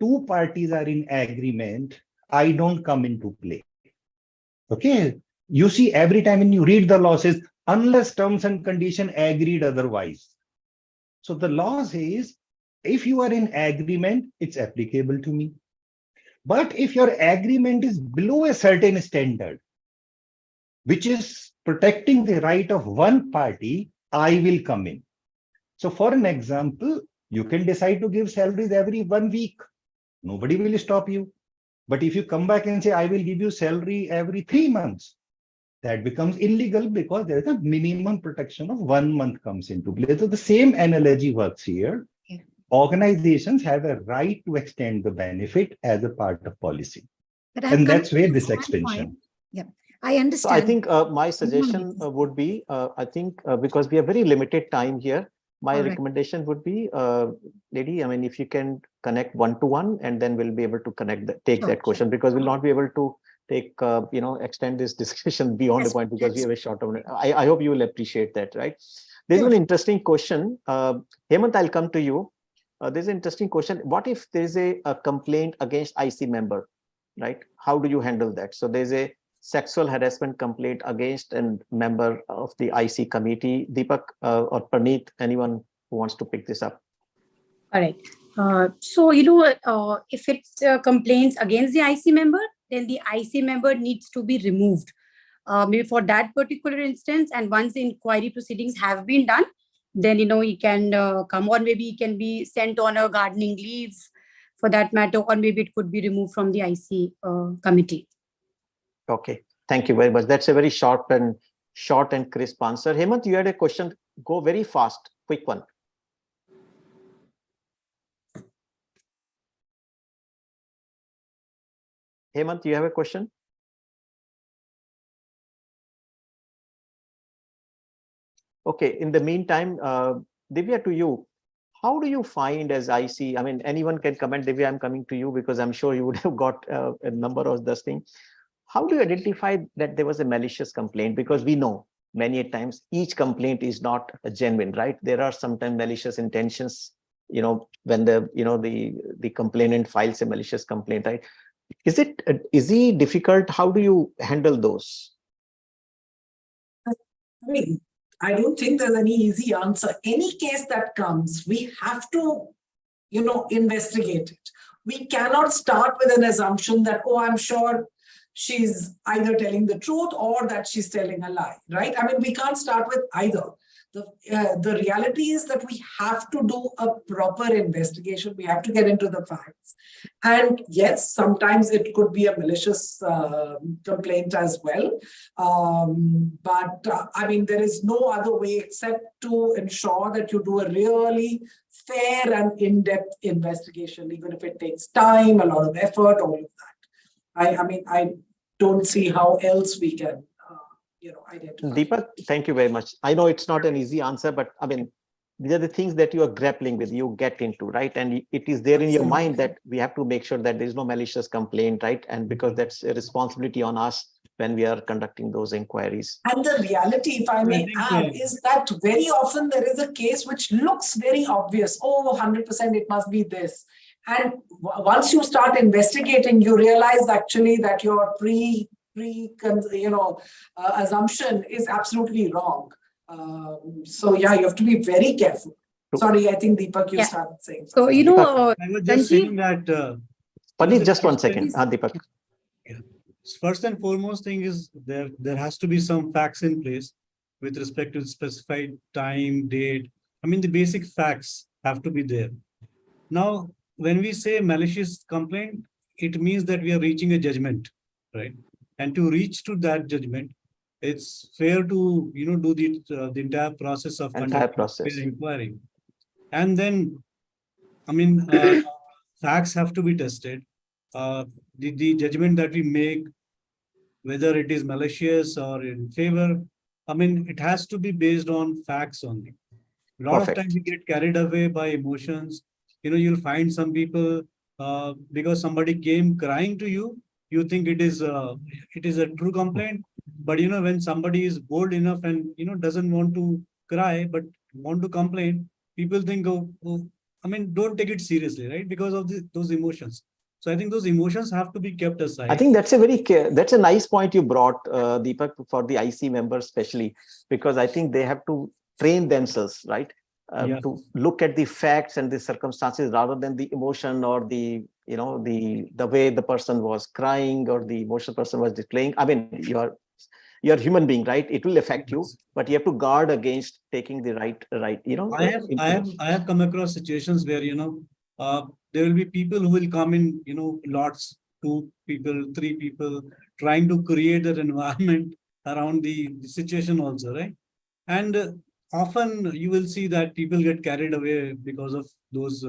two parties are in agreement, I don't come into play. Okay. You see, every time when you read the law says, unless terms and condition agreed otherwise. So the law says, if you are in agreement, it's applicable to me. But if your agreement is below a certain standard, which is protecting the right of one party, I will come in. So for an example, you can decide to give salaries every 1 week. Nobody will stop you. But if you come back and say, I will give you salary every 3 months, that becomes illegal because there is a minimum protection of 1 month comes into play. So the same analogy works here. Organizations have a right to extend the benefit as a part of policy. And that's where this extension.
I understand.
So I think my suggestion would be, because we have very limited time here, my recommendation would be, lady, I mean, if you can connect one-to-one, and then we'll be able to take that question, because we'll not be able to take, extend this discussion beyond the point because we have a short term. I hope you will appreciate that, right? There's an interesting question. Hemant, I'll come to you. There's an interesting question. What if there's a complaint against IC member, right? How do you handle that? So there's a sexual harassment complaint against a member of the IC committee. Deepak or Praneeth, anyone who wants to pick this up?
All right. So, if it's complaints against the IC member, then the IC member needs to be removed. Maybe for that particular instance, and once the inquiry proceedings have been done, then, he can come, or maybe he can be sent on a gardening leave for that matter, or maybe it could be removed from the IC committee.
Okay, thank you very much. That's a very short and crisp answer. Hemant, you had a question. Go very fast, quick one. Hemant, you have a question? Okay, in the meantime, Divya, to you, how do you find as IC, I mean, anyone can comment, Divya, I'm coming to you because I'm sure you would have got a number of this thing. How do you identify that there was a malicious complaint? Because we know many times each complaint is not genuine, right? There are sometimes malicious intentions, when the complainant files a malicious complaint, right? Is it difficult? How do you handle those?
I don't think there's any easy answer. Any case that comes, we have to, investigate it. we cannot start with an assumption that, oh, I'm sure she's either telling the truth or that she's telling a lie, right? I mean, we can't start with either. The reality is that we have to do a proper investigation. We have to get into the facts. And yes, sometimes it could be a malicious complaint as well. I mean, there is no other way except to ensure that you do a really fair and in-depth investigation, even if it takes time, a lot of effort, all of that. I mean, I don't see how else we can identify.
Deepak, thank you very much. I know it's not an easy answer, but I mean, these are the things that you are grappling with, you get into, right? And it is there in your mind that we have to make sure that there is no malicious complaint, right? And because that's a responsibility on us when we are conducting those inquiries.
And the reality, if I may add, is that very often there is a case which looks very obvious. Oh, 100% it must be this. And once you start investigating, you realize actually that your assumption is absolutely wrong. So yeah, you have to be very careful. Sorry, I think Deepak, you started saying something.
So,
I was just saying that.
Paneet, just 1 second. Deepak.
Yeah. First and foremost thing is there has to be some facts in place with respect to specified time, date. I mean, the basic facts have to be there. Now, when we say malicious complaint, it means that we are reaching a judgment, right? And to reach to that judgment, it's fair to do the entire process of inquiry, and then I mean facts have to be tested. The judgment that we make, whether it is malicious or in favor, I mean it has to be based on facts only. A lot of times we get carried away by emotions. You'll find some people because somebody came crying to you, you think it is a true complaint. But when somebody is bold enough and doesn't want to cry but want to complain, people think, oh, I mean, don't take it seriously, right? Because of those emotions. So I think those emotions have to be kept aside.
I think that's a nice point you brought, Deepak, for the IC members especially, because I think they have to train themselves, right? To look at the facts and the circumstances rather than the emotion or the way the person was crying or the emotional person was displaying. I mean, you're a human being, right? It will affect you, but you have to guard against taking the right.
I have come across situations where there will be people who will come in lots, 2 people, 3 people, trying to create an environment around the situation also, right? And often you will see that people get carried away because of those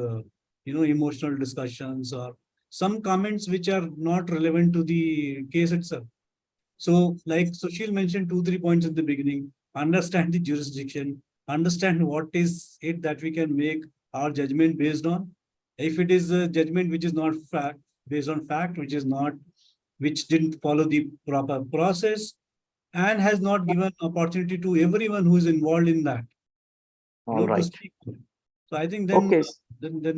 emotional discussions or some comments which are not relevant to the case itself. So like Sushil mentioned 2-3 points at the beginning, understand the jurisdiction, understand what is it that we can make our judgment based on. If it is a judgment which is not based on fact, which didn't follow the proper process and has not given opportunity to everyone who is involved in that.
All right.
So I think then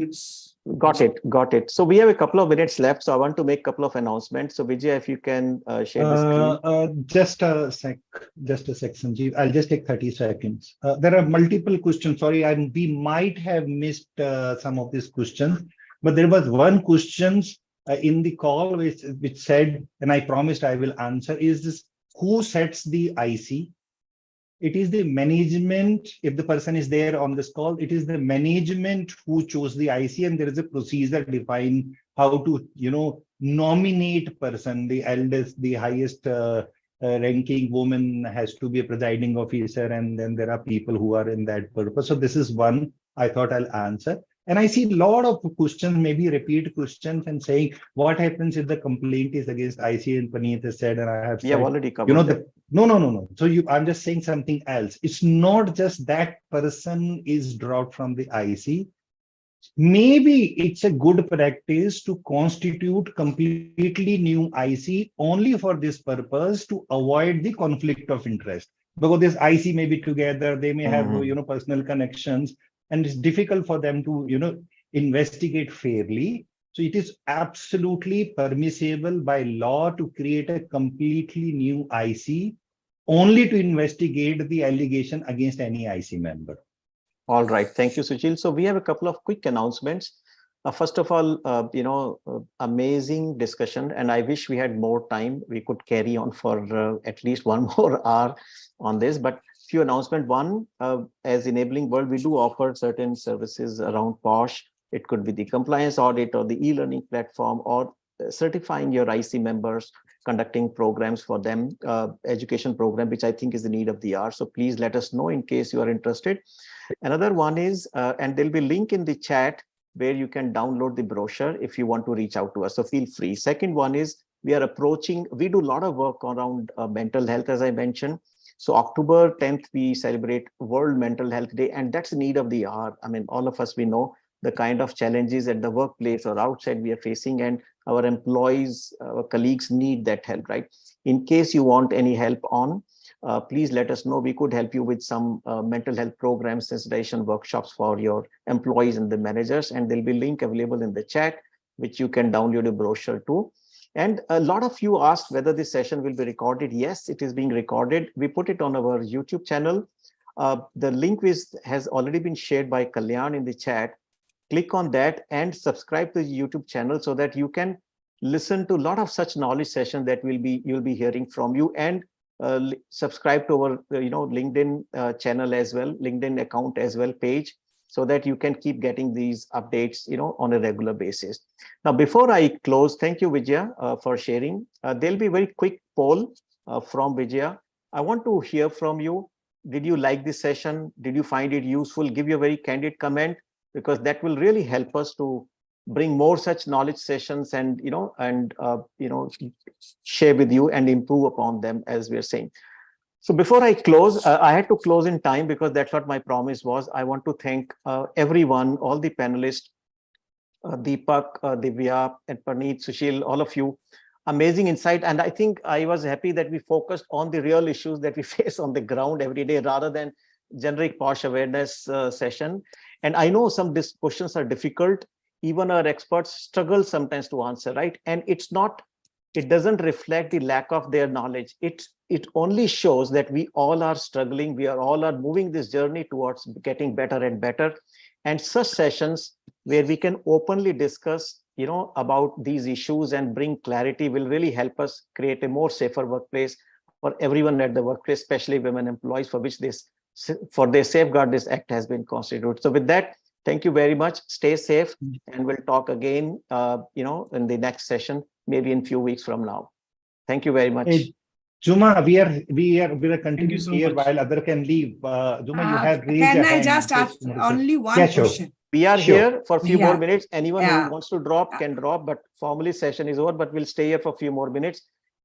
it's
got it. So we have a couple of minutes left. So I want to make a couple of announcements. So Vijay, if you can share the screen.
Just a sec, Sanjeev. I'll just take 30 seconds. There are multiple questions. Sorry, we might have missed some of these questions, but there was one question in the call which said, and I promised I will answer, is this: who sets the IC? It is the management. If the person is there on this call, it is the management who chose the IC, and there is a procedure defined how to, nominate person. The eldest, the highest ranking woman has to be a presiding officer, and then there are people who are in that purpose. So this is one I thought I'll answer. And I see a lot of questions, maybe repeat questions, and saying what happens if the complaint is against IC, and Paneet has said, and I have said,
already covered.
No. So I'm just saying something else. It's not just that person is dropped from the IC. Maybe it's a good practice to constitute completely new IC only for this purpose, to avoid the conflict of interest. Because this IC may be together, they may have personal connections, and it's difficult for them to investigate fairly. So it is absolutely permissible by law to create a completely new IC only to investigate the allegation against any IC member.
All right. Thank you, Sushil. So we have a couple of quick announcements. First of all, amazing discussion, and I wish we had more time. We could carry on for at least one more hour on this, but few announcement. One, as Enabling World, we do offer certain services around POSH. It could be the compliance audit or the e-learning platform, or certifying your IC members, conducting programs for them, education program, which I think is the need of the hour. So please let us know in case you are interested. Another one is, and there'll be link in the chat where you can download the brochure if you want to reach out to us. So feel free. Second one is, we do a lot of work around mental health, as I mentioned. So October 10th, we celebrate World Mental Health Day, and that's the need of the hour. I mean, all of us, we know the kind of challenges at the workplace or outside we are facing, and our employees, our colleagues need that help, right? In case you want any help on, please let us know. We could help you with some mental health programs, sensitization workshops for your employees and the managers, and there'll be a link available in the chat, which you can download a brochure to. And a lot of you asked whether this session will be recorded. Yes, it is being recorded. We put it on our YouTube channel. The link has already been shared by Kalyan in the chat. Click on that and subscribe to the YouTube channel so that you can listen to a lot of such knowledge sessions that you'll be hearing from you, and subscribe to our LinkedIn channel as well, LinkedIn account as well, page, so that you can keep getting these updates on a regular basis. Now, before I close, thank you, Vijaya, for sharing. There'll be a very quick poll from Vijaya. I want to hear from you. Did you like this session? Did you find it useful? Give your very candid comment, because that will really help us to bring more such knowledge sessions and share with you and improve upon them, as we are saying. So before I close, I had to close in time because that's what my promise was. I want to thank everyone, all the panelists, Deepak, Divya, and Praneet, Sushil, all of you. Amazing insight. And I think I was happy that we focused on the real issues that we face on the ground every day, rather than generic POSH awareness session. And I know some questions are difficult. Even our experts struggle sometimes to answer, right? And it doesn't reflect the lack of their knowledge. It only shows that we all are struggling. We all are moving this journey towards getting better and better. And such sessions where we can openly discuss, about these issues and bring clarity will really help us create a more safer workplace for everyone at the workplace, especially women employees, for their safeguard this act has been constituted. So with that, thank you very much. Stay safe, and we'll talk again, in the next session, maybe in a few weeks from now. Thank you very much.
Hey, Juma, we are continuing
so
here
much.
while other can leave. Juma, you have raised
Can
your
I
hand.
just ask only one
sure.
question?
We are
Sure.
here for a few more
Yeah.
minutes. Anyone
Yeah.
who wants to drop can drop, but formally session is over, but we'll stay here for a few more minutes.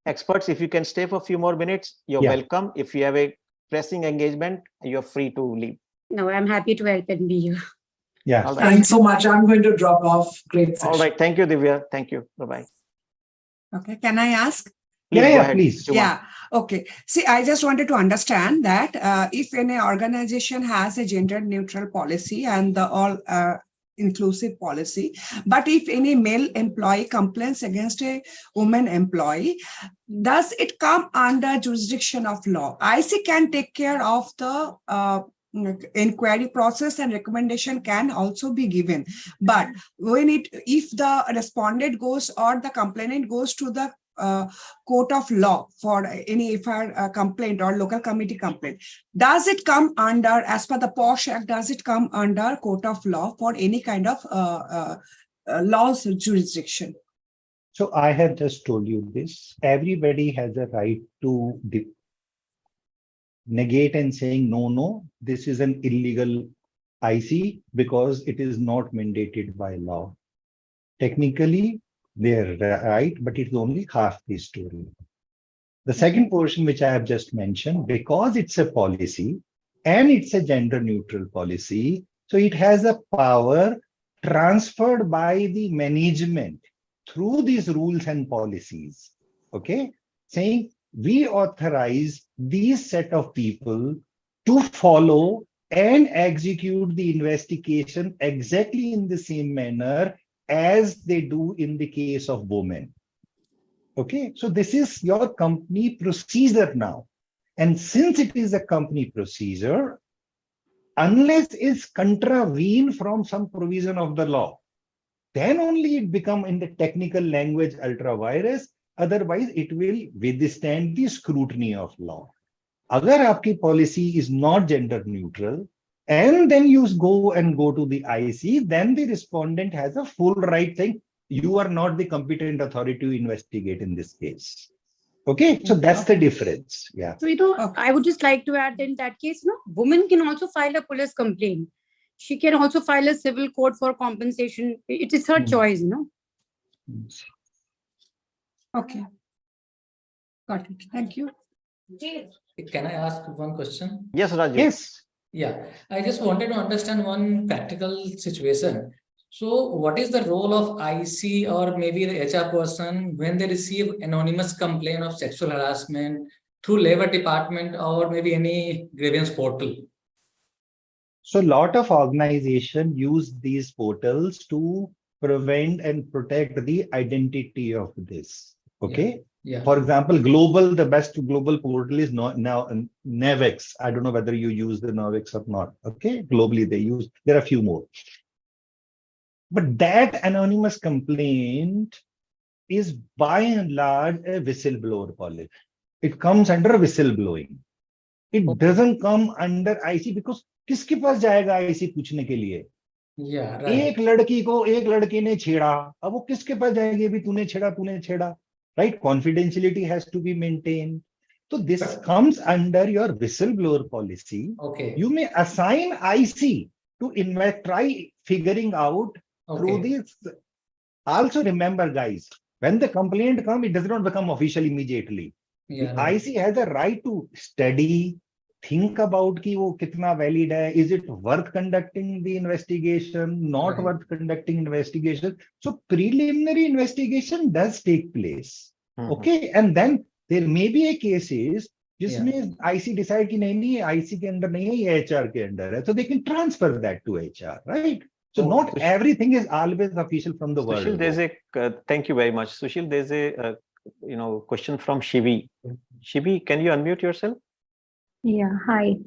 Experts, if you can stay for a few more minutes, you're welcome. If you have a pressing engagement, you're free to leave.
No, I'm happy to help and be here.
Yeah.
All right.
Thanks so much. I'm going to drop off. Great session.
All right. Thank you, Divya. Thank you. Bye-bye.
Okay, can I ask?
Please go ahead,
please.
Juma.
Yeah, okay. See, I just wanted to understand that if any organization has a gender neutral policy and the all inclusive policy, but if any male employee complains against a woman employee, does it come under jurisdiction of law? IC can take care of the inquiry process, and recommendation can also be given. But if the respondent goes or the complainant goes to the court of law for any FIR complaint or local committee complaint, does it come under, as per the POSH Act, does it come under court of law for any kind of law's jurisdiction?
So I have just told you this. Everybody has a right to negate and saying, no, this is an illegal IC because it is not mandated by law. Technically, they're right, but it's only half the story. The second portion, which I have just mentioned, because it's a policy and it's a gender neutral policy, so it has a power transferred by the management through these rules and policies, okay? Saying we authorize these set of people to follow and execute the investigation exactly in the same manner as they do in the case of women. Okay, so this is your company procedure now. And since it is a company procedure, unless it's contravened from some provision of the law, then only it become in the technical language ultra virus. Otherwise, it will withstand the scrutiny of law. Agar aapki policy is not gender neutral, and then you go to the IC, then the respondent has a full right saying, you are not the competent authority to investigate in this case. Okay, so that's the difference. Yeah.
So, I would just like to add in that case, woman can also file a police complaint. She can also file a civil court for compensation. It is her choice,
Okay. Got it. Thank you.
Can I ask one question?
Yes, Raju.
Yes.
Yeah, I just wanted to understand one practical situation. So what is the role of IC or maybe the HR person when they receive anonymous complaint of sexual harassment through labor department or maybe any grievance portal?
So a lot of organizations use these portals to prevent and protect the identity of this. Okay.
Yeah.
For example, the best global portal is now Navex. I don't know whether you use the Navex or not. Okay. Globally, there are a few more. But that anonymous complaint is by and large a whistleblower policy. It comes under whistleblowing. It doesn't come under IC because किसके पास जाएगा IC पूछने के लिए?
Yeah, right.
एक लड़की को एक लड़के ने छेड़ा, अब वो किसके पास जाएगी? अभी तूने छेड़ा, right? Confidentiality has to be maintained. So this comes under your whistleblower policy.
Okay.
You may assign IC to try figuring out through this. Also remember, guys, when the complaint comes, it does not become official immediately.
Yeah,
the IC has a right to study, think about ki wo kitna valid hai. Is it worth conducting the investigation? Not worth conducting investigation. So preliminary investigation does take place. Okay, and then there may be a cases जिसमें IC decide कि नहीं IC के अंदर नहीं है, ये HR के अंदर है, so they can transfer that to HR, right? So not everything is always official from the world.
Sushil, there's thank you very much. Sushil, there's a question from Shivi. Shivi, can you unmute yourself?
Yeah, hi.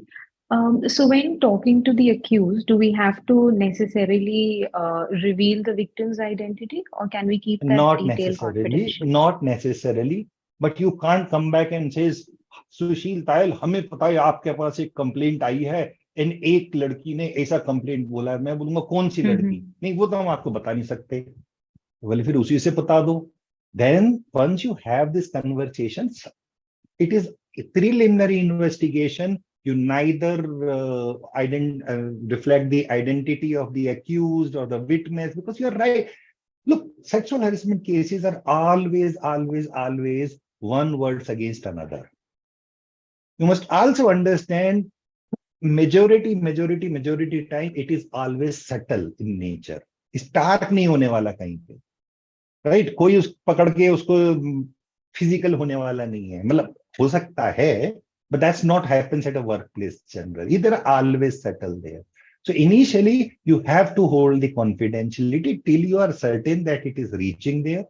So when talking to the accused, do we have to necessarily reveal the victim's identity, or can we keep that detail confidential?
Not necessarily, but you can't come back and say, सुशील तायल हमें पता है आपके पास एक complaint आई है and एक लड़की ने ऐसा कंप्लेंट बोला है, मैं बोलूंगा कौन सी लड़की? नहीं, वो तो हम आपको बता नहीं सकते, बोले फिर उसी से बता दो. Then once you have this conversations, it is a preliminary investigation. You neither reflect the identity of the accused or the witness, because you're right. Look, sexual harassment cases are always one words against another. You must also understand majority time it is always subtle in nature. Stark नहीं होने वाला कहीं पे, right? कोई उस पकड़ के उसको physical होने वाला नहीं है, मतलब हो सकता है, but that's not happens at a workplace generally. They're always subtle there. So initially you have to hold the confidentiality till you are certain that it is reaching there.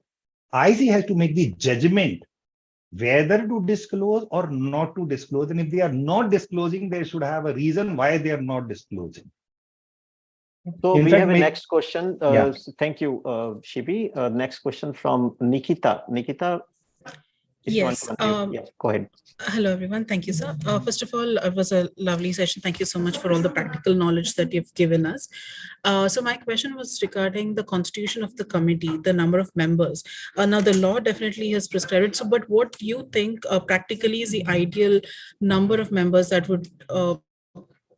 IC has to make the judgment whether to disclose or not to disclose, and if they are not disclosing, they should have a reason why they are not disclosing.
So we have a next question. Thank you, Shibi. Next question from Nikita. Nikita.
Yes.
Go ahead.
Hello, everyone. Thank you, sir. First of all, it was a lovely session. Thank you so much for all the practical knowledge that you've given us. So my question was regarding the constitution of the committee, the number of members. Now, the law definitely has prescribed it. So, but what do you think practically is the ideal number of members that would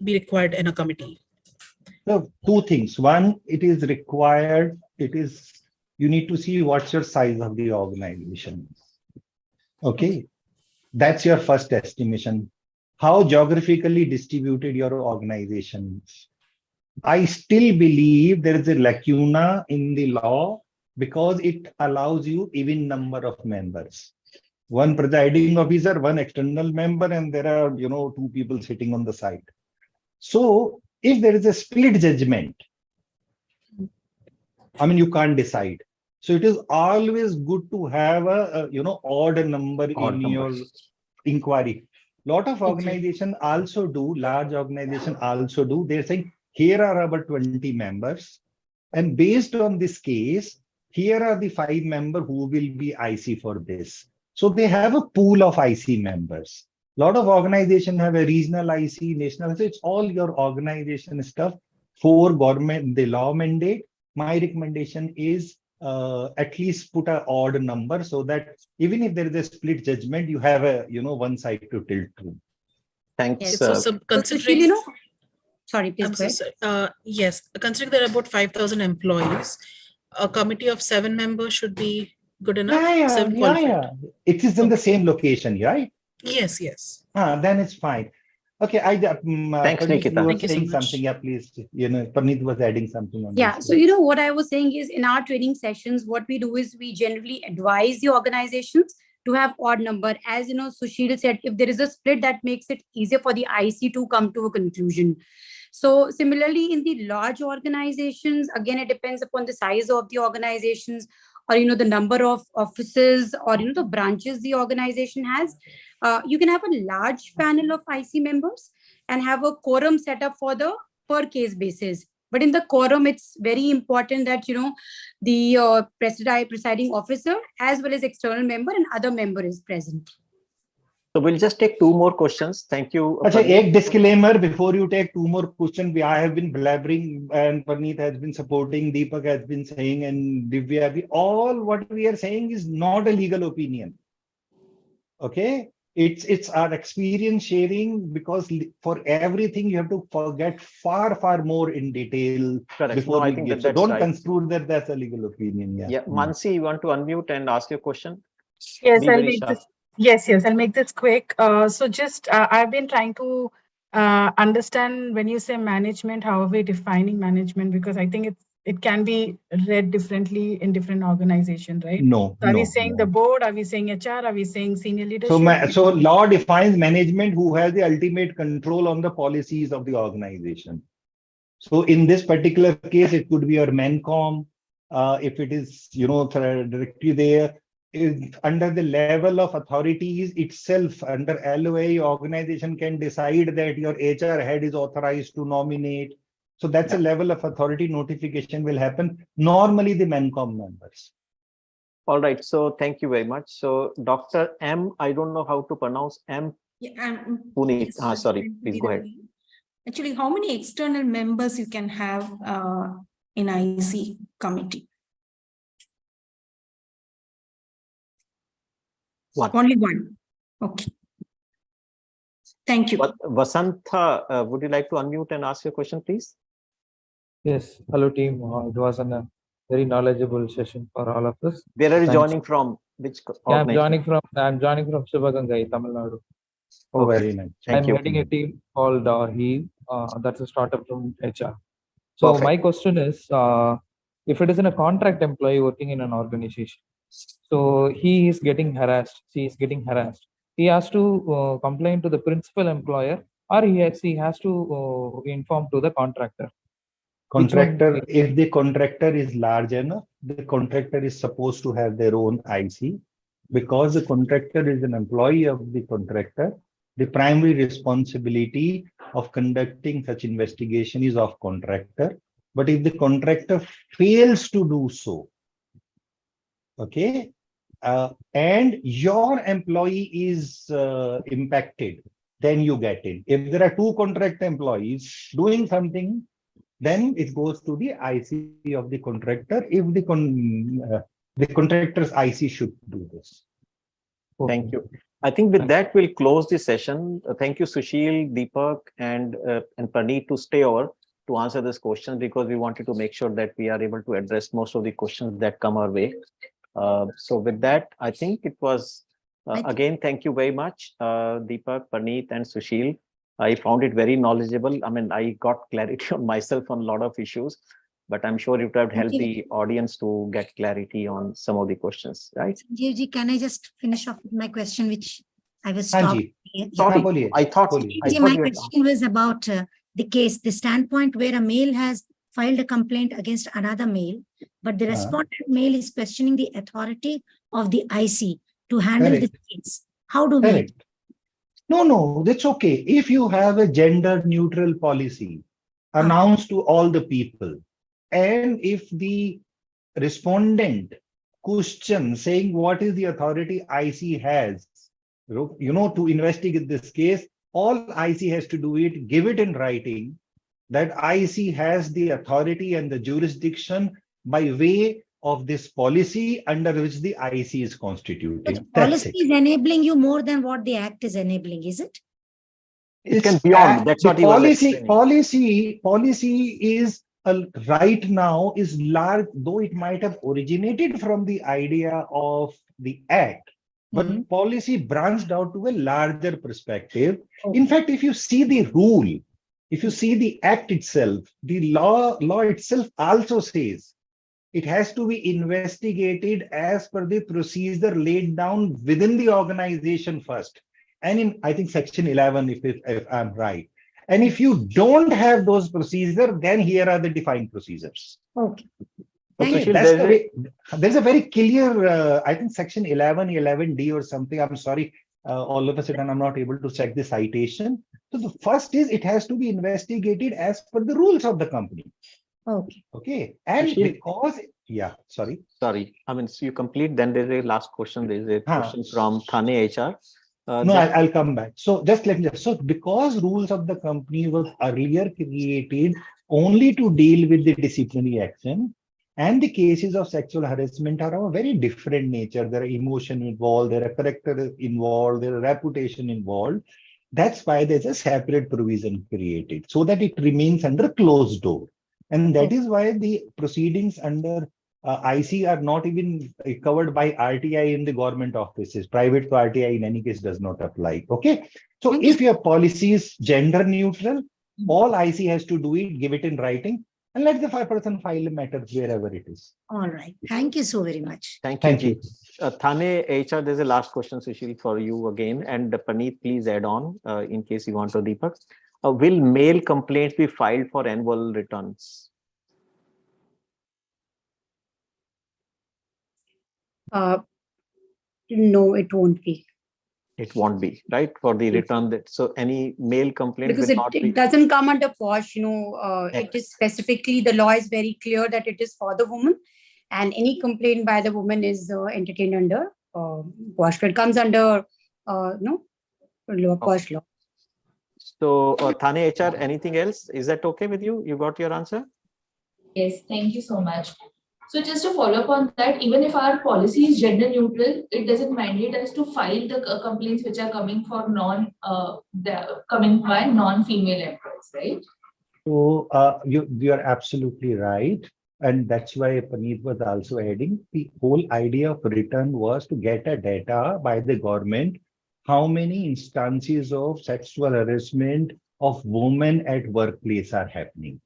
be required in a committee?
So, two things. One, it is required. You need to see what's your size of the organization. Okay. That's your first estimation. How geographically distributed your organization is. I still believe there is a lacuna in the law because it allows you even number of members. One presiding officer, one external member, and there are, two people sitting on the side. So if there is a split judgment, you can't decide. So it is always good to have a odd number in your inquiry. Lot of organizations also do, large organizations also do. They're saying, here are about 20 members. And based on this case, here are the 5 members who will be IC for this. So they have a pool of IC members. A lot of organizations have a regional IC, national. So it's all your organization stuff for government, the law mandate. My recommendation is at least put an odd number so that even if there is a split judgment, you have a, one side to tilt to.
Thanks.
Yes.
So considering,
sorry, please
I'm
go
so
ahead.
sorry. Yes, considering there are about 5,000 employees, a committee of 7 members should be good enough.
Yeah. It is in the same location, right?
Yes, yes.
Then it's fine. Okay,
Thanks,
Parneet,
Nikita.
you were
Thank you so
saying
much.
something. Yeah, please. Parneet was adding something on
Yeah,
this.
so what I was saying is in our training sessions, what we do is we generally advise the organizations to have odd number. As Sushil said, if there is a split, that makes it easier for the IC to come to a conclusion. So similarly, in the large organizations, again, it depends upon the size of the organizations, or the number of offices, or the branches the organization has. You can have a large panel of IC members and have a quorum set up for the per case basis. But in the quorum, it's very important that the presiding officer as well as external member and other member is present.
So we'll just take 2 more questions. Thank you.
A disclaimer before you take 2 more questions. I have been blabbering and Parneet has been supporting, Deepak has been saying, and Divya. All what we are saying is not a legal opinion. Okay, it's our experience sharing, because for everything you have to forget far more in detail.
Correct.
Before
I think
give.
that's
Don't
right.
construe that that's a legal opinion.
Yeah, Mansi, you want to unmute and ask your question?
Yes,
Be
I'll
very
make
sharp.
this. Yes, I'll make this quick. So just I've been trying to understand when you say management, how are we defining management? Because I think it can be read differently in different organizations, right?
No.
So are we saying the board? Are we saying HR? Are we saying senior leadership?
So law defines management who has the ultimate control on the policies of the organization. So in this particular case, it could be your MENCOM. If it is, directly there, under the level of authorities itself, under LOA, organization can decide that your HR head is authorized to nominate. So that's a level of authority notification will happen. Normally the MENCOM members.
All right. So thank you very much. So Dr. M, I don't know how to pronounce M.
Yeah,
Puneet. Sorry, please go ahead.
Actually, how many external members you can have in IC committee?
One.
Only one. Okay. Thank you.
Vasantha, would you like to unmute and ask your question, please?
Yes. Hello, team. It was a very knowledgeable session for all of us.
Where are you joining from? Which organization?
I'm joining from Shivagangai, Tamil Nadu.
Oh, very nice.
I'm heading a team called HEAL. That's a startup from HR. So my question is, if it is in a contract employee working in an organization, so he is getting harassed, she is getting harassed, he has to complain to the principal employer, or he has to inform to the contractor.
Contractor, if the contractor is large enough, the contractor is supposed to have their own IC, because the contractor is an employee of the contractor. The primary responsibility of conducting such investigation is of contractor. But if the contractor fails to do so, okay, and your employee is impacted, then you get in. If there are 2 contract employees doing something, then it goes to the IC of the contractor. If the contractor's IC should do this.
Thank you. I think with that, we'll close the session. Thank you, Sushil, Deepak, and Parneet to stay over to answer this question, because we wanted to make sure that we are able to address most of the questions that come our way. So with that, I think it was, again, thank you very much, Deepak, Parneet, and Sushil. I found it very knowledgeable. I mean, I got clarity on myself on a lot of issues, but I'm sure it would help the audience to get clarity on some of the questions, right?
Sanjeevji, can I just finish off with my question, which I was stopped?
Sorry, I thought
my question was about the case, the standpoint where a male has filed a complaint against another male, but the respondent male is questioning the authority of the IC to handle the case. How do we?
No, that's okay. If you have a gender neutral policy announced to all the people, and if the respondent question saying what is the authority IC has, to investigate this case, all IC has to do it, give it in writing, that IC has the authority and the jurisdiction by way of this policy under which the IC is constituted.
But the policy is enabling you more than what the act is enabling, is it?
It can beyond. That's what he was explaining.
Policy is right now is large, though it might have originated from the idea of the act, but policy branched out to a larger perspective. In fact, if you see the rule, if you see the act itself, the law itself also says it has to be investigated as per the procedure laid down within the organization first. And in, I think, section 11, if I'm right. And if you don't have those procedures, then here are the defined procedures.
Okay.
Okay, that's the way. There's a very clear, I think, section 11D or something. I'm sorry, all of a sudden I'm not able to check the citation. So the first is it has to be investigated as per the rules of the company.
Okay.
Okay. And because, sorry.
I mean, so you complete, then there's a last question. There's a question from Thane HR.
No, I'll come back. So just let me so because rules of the company were earlier created only to deal with the disciplinary action, and the cases of sexual harassment are of a very different nature. There are emotion involved, there are character involved, there are reputation involved. That's why there's a separate provision created so that it remains under closed door. And that is why the proceedings under IC are not even covered by RTI in the government offices. Private to RTI in any case does not apply. Okay. So if your policy is gender neutral, all IC has to do it, give it in writing, and let the person file a matter wherever it is.
All right. Thank you so very much.
Thank you. Thane HR, there's a last question, Sushil, for you again. And Praneeth, please add on in case you want to, Deepak. Will mail complaints be filed for annual returns?
No, it won't be.
It won't be, right? For the return that, so any mail complaint
Because
will not be.
it doesn't come under POSH, it is specifically, the law is very clear that it is for the woman, and any complaint by the woman is entertained under POSH. It comes under POSH law.
So Thane HR, anything else? Is that okay with you? You got your answer?
Yes, thank you so much. So just to follow up on that, even if our policy is gender neutral, it doesn't mandate us to file the complaints which are coming for coming by non-female employees, right?
So you are absolutely right. And that's why Praneeth was also adding, the whole idea of return was to get a data by the government, how many instances of sexual harassment of women at workplace are happening.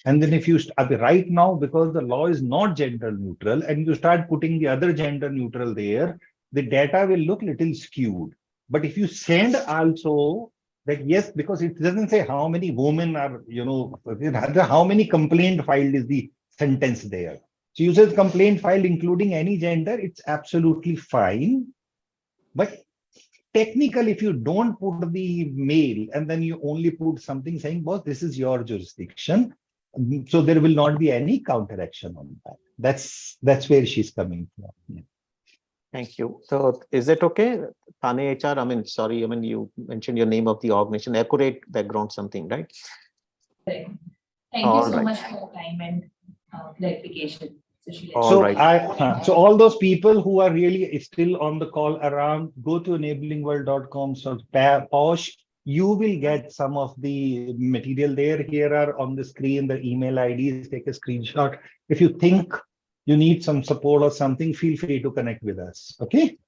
And then if you, right now, because the law is not gender neutral and you start putting the other gender neutral there, the data will look little skewed. But if you send also that, yes, because it doesn't say how many women are, how many complaint filed is the sentence there. So you said complaint filed including any gender, it's absolutely fine. But technically, if you don't put the male and then you only put something saying, boss, this is your jurisdiction, so there will not be any counteraction on that. That's where she's coming from. Yeah.
Thank you. So is it okay? Thane HR, you mentioned your name of the organization, accurate background something, right?
Thank you so much for your time and clarification.
So all those people who are really still on the call around, go to enablingworld.com, so POSH, you will get some of the material there. Here are on the screen the email IDs, take a screenshot. If you think you need some support or something, feel free to connect with us. Okay.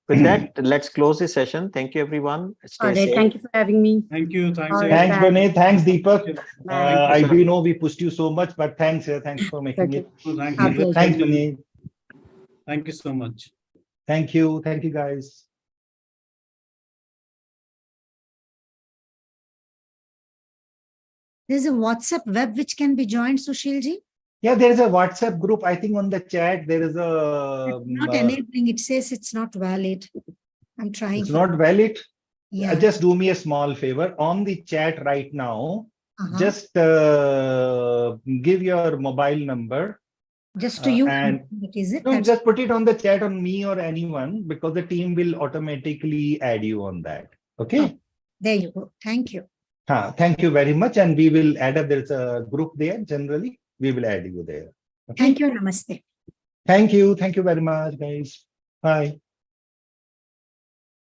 With that, let's close the session. Thank you, everyone.
All right. Thank you for having me.
Thank you. Thanks.
Thanks, Praneeth. Thanks, Deepak. I do know we pushed you so much, but thanks. Thanks for making it.
Thanks,
Praneeth.
Thank you so much.
Thank you. Thank you, guys.
There's a WhatsApp web which can be joined, Sushilji.
Yeah, there is a WhatsApp group. I think on the chat there is a.
It's not enabling. It says it's not valid. I'm trying.
It's not valid.
Yeah.
Just do me a small favor on the chat right now. just give your mobile number.
Just to you,
and
what is it?
no, just put it on the chat on me or anyone, because the team will automatically add you on that. Okay.
Oh, there you go. Thank you.
Thank you very much. And we will add up. There's a group there. Generally, we will add you there. Okay?
Thank you. Namaste.
Thank you. Thank you very much, guys. Bye.